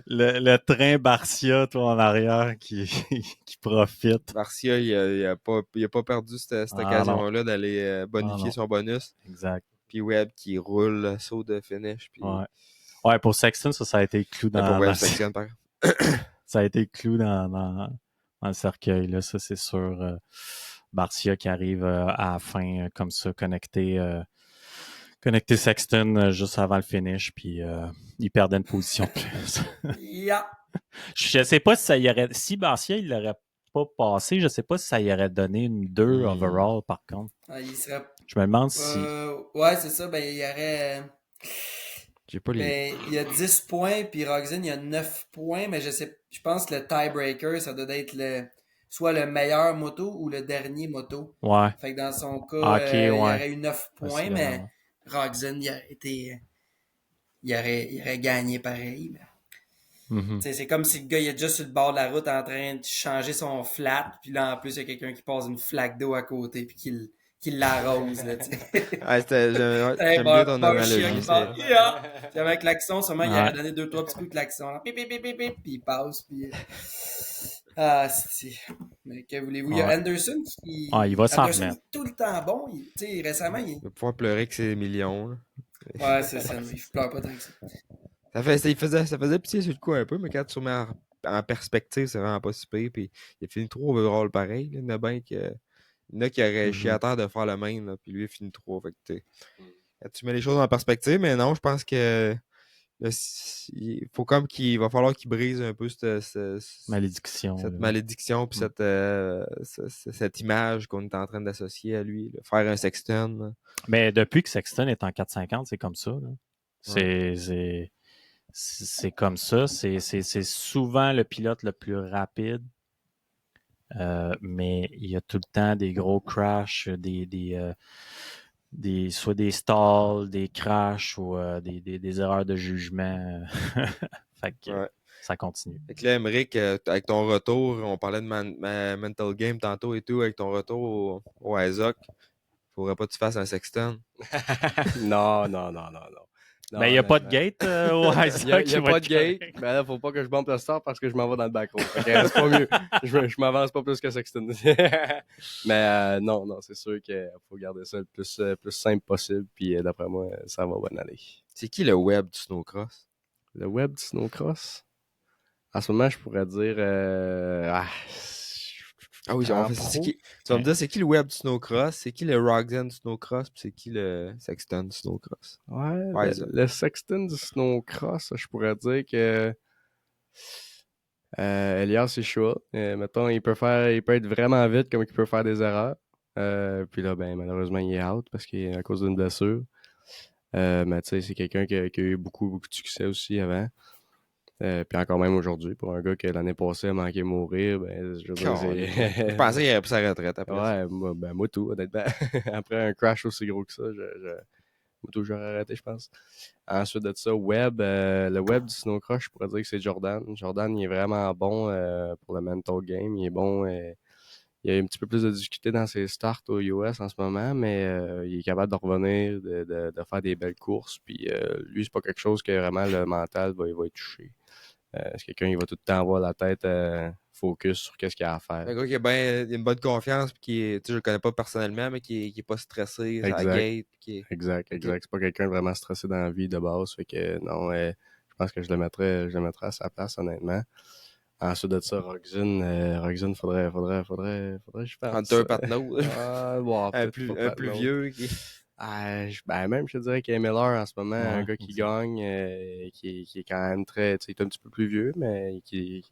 le train Barcia, toi, en arrière, qui profite. Barcia, il a pas perdu cette occasion-là d'aller bonifier son bonus. Exact. Puis Webb qui roule saut de finish. Puis... Ouais, pour Sexton, ça a été clou dans ça a été clou dans le cercueil, là, ça c'est sûr. Barcia qui arrive à la fin comme ça, connecter Sexton juste avant le finish, puis il perdait une position de plus. Je sais pas si ça y aurait... Si Barcia, il l'aurait pas passé, je sais pas si ça y aurait donné une 2 overall, par contre. Je me demande si... Ouais, c'est ça, ben il y aurait... J'ai pas les... il y a 10 points, puis Roxanne, il y a 9 points, mais je pense que le tiebreaker, ça doit être soit le meilleur moto ou le dernier moto. Ouais. Fait que dans son cas, il y aurait eu 9 points, mais Roxanne, il aurait gagné pareil. Mais... C'est comme si le gars il est déjà sur le bord de la route en train de changer son flat, puis là en plus il y a quelqu'un qui passe une flaque d'eau à côté puis qui l'arrose là, tu sais. J'aime bien ton analogie. Puis avec l'accent, sûrement il aurait donné 2-3 petits coups de l'accent. Pip, pip, pip, pip, puis il passe puis Ah, c'est. Mais que voulez-vous? Il y a Ouais. Anderson qui. Ah, il va s'en Anderson remettre. est tout le temps bon. Tu sais, récemment, Il va pouvoir pleurer que c'est des millions. Là. Ouais, c'est ça. Il pleure pas tant que ça. Ça faisait pitié sur le coup un peu, mais quand tu remets en perspective, c'est vraiment pas si pire. Puis il a fini 3 overall pareil. Là. Il y en a bien il y en a qui auraient chié à terre de faire le même, là, puis lui, il a fini 3. Fait que tu mets les choses en perspective, mais non, je pense que là, il faut comme qu'il va falloir qu'il brise un peu Malédiction. cette Là. malédiction puis cette image qu'on est en train d'associer à lui. Là. Faire un Sexton. Là. Mais depuis que Sexton est en 4,50, c'est comme ça. Là. C'est comme ça. C'est souvent le pilote le plus rapide. Mais il y a tout le temps des gros crashs, soit des stalls, des crashs ou des erreurs de jugement. Fait que ça continue. Fait que là, Émeric, avec ton retour, on parlait de mental game tantôt et tout, avec ton retour au ISOC, faudrait pas que tu fasses un Sexton. Non. Mais il n'y a pas de gate au Isaac. Il n'y a pas de gate. Mais là, faut pas que je bombe le start parce que je m'en vais dans le back row. C'est pas mieux. Je m'avance pas plus que Sexton. Mais non, c'est sûr qu'il faut garder ça le plus simple possible. Puis d'après moi, ça va bien aller. C'est qui le web du snowcross? Le web du snowcross? En ce moment, je pourrais dire... oui, tu vas me dire c'est qui le web du snowcross, c'est qui le Roxanne du snowcross, puis c'est qui le Sexton du snowcross. Ouais, le Sexton du snowcross, je pourrais dire que Elias c'est chaud. Mettons, il peut être vraiment vite comme il peut faire des erreurs. Puis là, ben malheureusement, il est out parce qu'il est à cause d'une blessure. Mais tu sais, c'est quelqu'un qui a eu beaucoup de succès aussi avant. Puis encore même aujourd'hui, pour un gars qui l'année passée a manqué mourir, ben, je veux dire, je pensais qu'il avait pris sa retraite après ça. Moi tout, honnêtement. Après un crash aussi gros que ça, moi tout, j'aurais arrêté, je pense. Ensuite de ça, le web du snowcross, je pourrais dire que c'est Jordan. Jordan, il est vraiment bon pour le mental game. Il est bon. Il a un petit peu plus de difficulté dans ses starts aux US en ce moment, mais il est capable de revenir, de faire des belles courses. Puis lui, c'est pas quelque chose que vraiment le mental va y toucher. C'est quelqu'un qui va tout le temps avoir la tête focus sur qu'est-ce qu'il a à faire. Un gars qui a une bonne confiance, puis je le connais pas personnellement, mais qui est pas stressé à la gate. Exact. C'est pas quelqu'un de vraiment stressé dans la vie de base. Fait que non, je pense que je le mettrais à sa place, honnêtement. Ensuite de ça, Roxanne, faudrait que je pense. Hunter Patnaud. Un plus vieux. Même, je te dirais qu'il y a Miller en ce moment, un gars qui gagne, qui est quand même très, il est un petit peu plus vieux, mais qui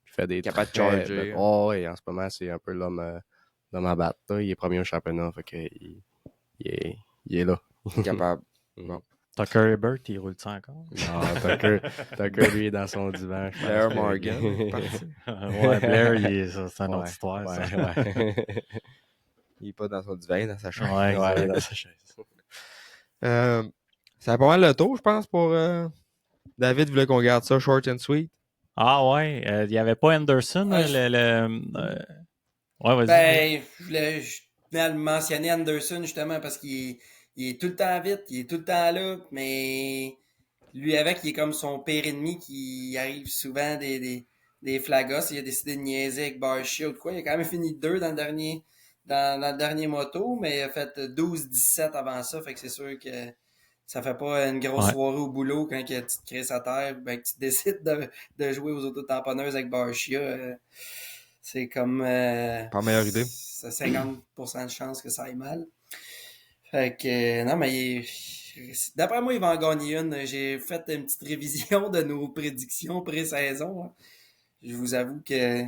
fait des capable de charger. Et en ce moment, c'est un peu l'homme à battre. Là. Il est premier au championnat, fait que il est là. Capable. Bon. Tucker Hebert, il roule ça encore? Non, Tucker, lui, est dans son divan. Blair Morgan. Ouais, Blair, c'est une autre histoire. Ouais. Il est pas dans son divan, dans sa chaise. Ouais, dans sa chaise. Ça a pas mal le tour, je pense, pour David voulait qu'on garde ça short and sweet. Ah ouais, il n'y avait pas Anderson, Ouais, ouais, vas-y. Ben, je tenais à le mentionner Anderson justement parce qu'il est tout le temps vite, il est tout le temps là, mais lui avec, il est comme son pire ennemi qui arrive souvent des flagos. Il a décidé de niaiser avec Barcia ou de quoi. Il a quand même fini 2 dans le dernier moto, mais il a fait 12-17 avant ça, fait que c'est sûr que ça fait pas une grosse soirée au boulot quand tu te crées sa terre, ben que tu décides de jouer aux autotamponneuses avec Barcia. C'est comme... pas meilleure idée. C'est 50% de chance que ça aille mal. Fait que, non, mais d'après moi, il va en gagner une. J'ai fait une petite révision de nos prédictions pré-saison. Je vous avoue que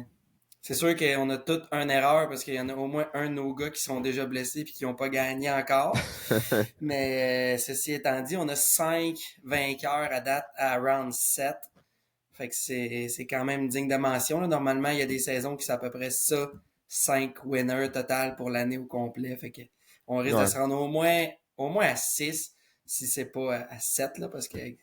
c'est sûr qu'on a toutes une erreur parce qu'il y en a au moins un de nos gars qui sont déjà blessés et qui n'ont pas gagné encore. Mais ceci étant dit, on a 5 vainqueurs à date à round 7. Fait que c'est quand même digne de mention. Là. Normalement, il y a des saisons qui sont à peu près ça, 5 winners total pour l'année au complet. Fait que on risque de se rendre au moins à 6, si c'est pas à 7, là, parce que ouais,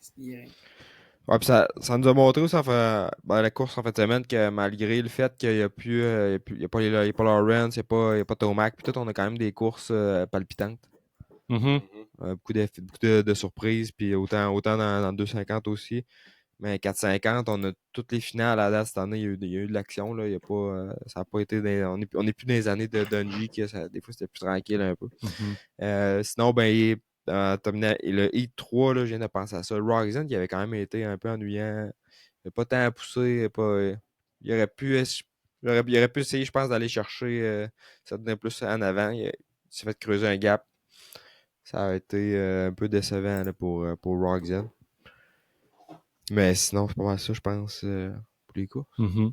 puis ça nous a montré aussi la course en fin de semaine que malgré le fait qu'il n'y a plus il y a pas Lawrence, il n'y a pas Tomac, puis tout, on a quand même des courses palpitantes. Mm-hmm. Beaucoup de surprises, puis autant dans 250 aussi. Mais 450, on a toutes les finales à date cette année. Il y a eu de l'action. Là. Il y a pas, ça n'a pas été. On n'est plus dans les années de Dungey, que des fois c'était plus tranquille un peu. Sinon, ben, le Heat 3, là, je viens de penser à ça. Le Roxanne, qui avait quand même été un peu ennuyant. Il n'a pas tant à pousser. Il aurait pu essayer, je pense, d'aller chercher ça tenait plus en avant. Il s'est fait creuser un gap. Ça a été un peu décevant là, pour Roxanne. Mais sinon, c'est pas mal ça, je pense, pour les courses. Ouais,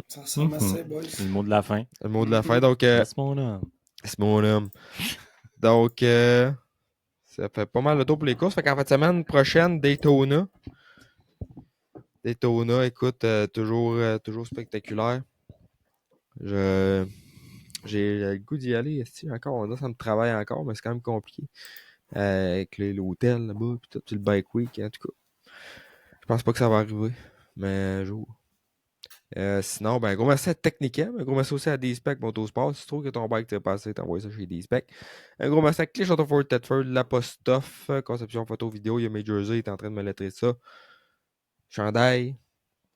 ça ressemble à ça, boys. C'est le mot de la fin. Le mot de la fin, donc... C'est mon homme. c'est mon homme. Donc, ça fait pas mal le tour pour les courses. Fait qu'en fin de semaine prochaine, Daytona. Daytona, écoute, toujours spectaculaire. J'ai le goût d'y aller, encore. Ça me travaille encore, mais c'est quand même compliqué. Avec l'hôtel là-bas, puis le bike week, en tout cas. Je pense pas que ça va arriver, mais un jour. Sinon, ben, gros merci à Technicam, un gros merci aussi à D-Spec Motorsport. Si tu trouves que ton bike t'est passé, t'envoies ça chez D-Spec. Un gros merci à Clich Autoford Tedford, l'Apostoff, conception photo vidéo, il y a mes jerseys, il est en train de me lettrer ça. Chandail,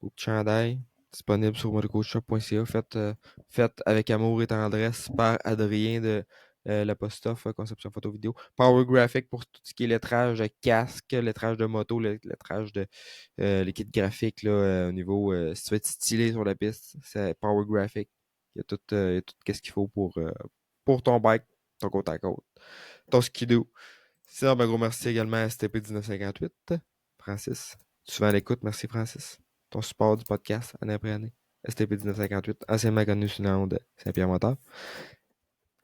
beau petit chandail, disponible sur motocoachshop.ca, fait avec amour et tendresse par Adrien de l'Apostoff, conception photo vidéo. Power Graphic pour tout ce qui est lettrage de casque, lettrage de moto, lettrage de les kits graphiques là, au niveau si tu veux être stylé sur la piste, c'est Power Graphic. Il y a tout ce qu'il faut pour ton bike, ton côte à côte, ton skidoo. Sinon, ben, gros merci également à STP 1958, Francis. Souvent à l'écoute, merci Francis. Ton support du podcast, année après année. STP 1958, anciennement connu sous le nom de Saint-Pierre Moteur.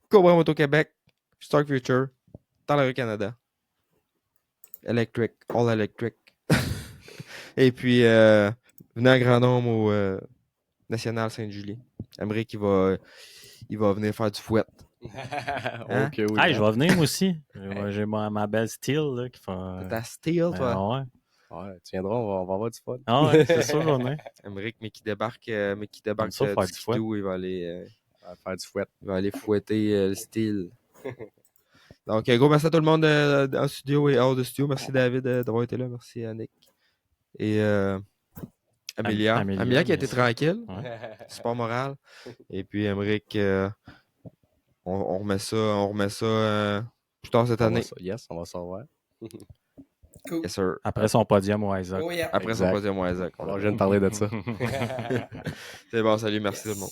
Cobra Moto Québec, Stark Future, dans la rue Canada. Electric, all electric. Et puis, venez en grand nombre au National Saint-Julie. Amérique, il va venir faire du fouet. Hein? Ok, oui. Hey, je vais venir moi aussi. J'ai ma belle Steel là, qui fait. T'as steel, toi. Ouais. Ouais, tu viendras, on va avoir du fun. Ah ouais, c'est sûr, on est. Amérique, mais qui débarque ça, faire du du fouet. skidoo, il va aller Faire du fouet. il va aller fouetter le style. Donc, gros merci à tout le monde en studio et hors de studio. Merci David d'avoir été là. Merci à Nick. Et Amélia. Amélia qui a été merci. tranquille. Ouais. Support moral. Et puis Amérique, on remet ça plus tard cette année. Yes, on va savoir. Cool. Yes, sir. Après son podium au Isaac. Oh yeah. Après son Exact. podium au Isaac. Alors, je viens de parler de ça. C'est bon, salut, merci tout le monde.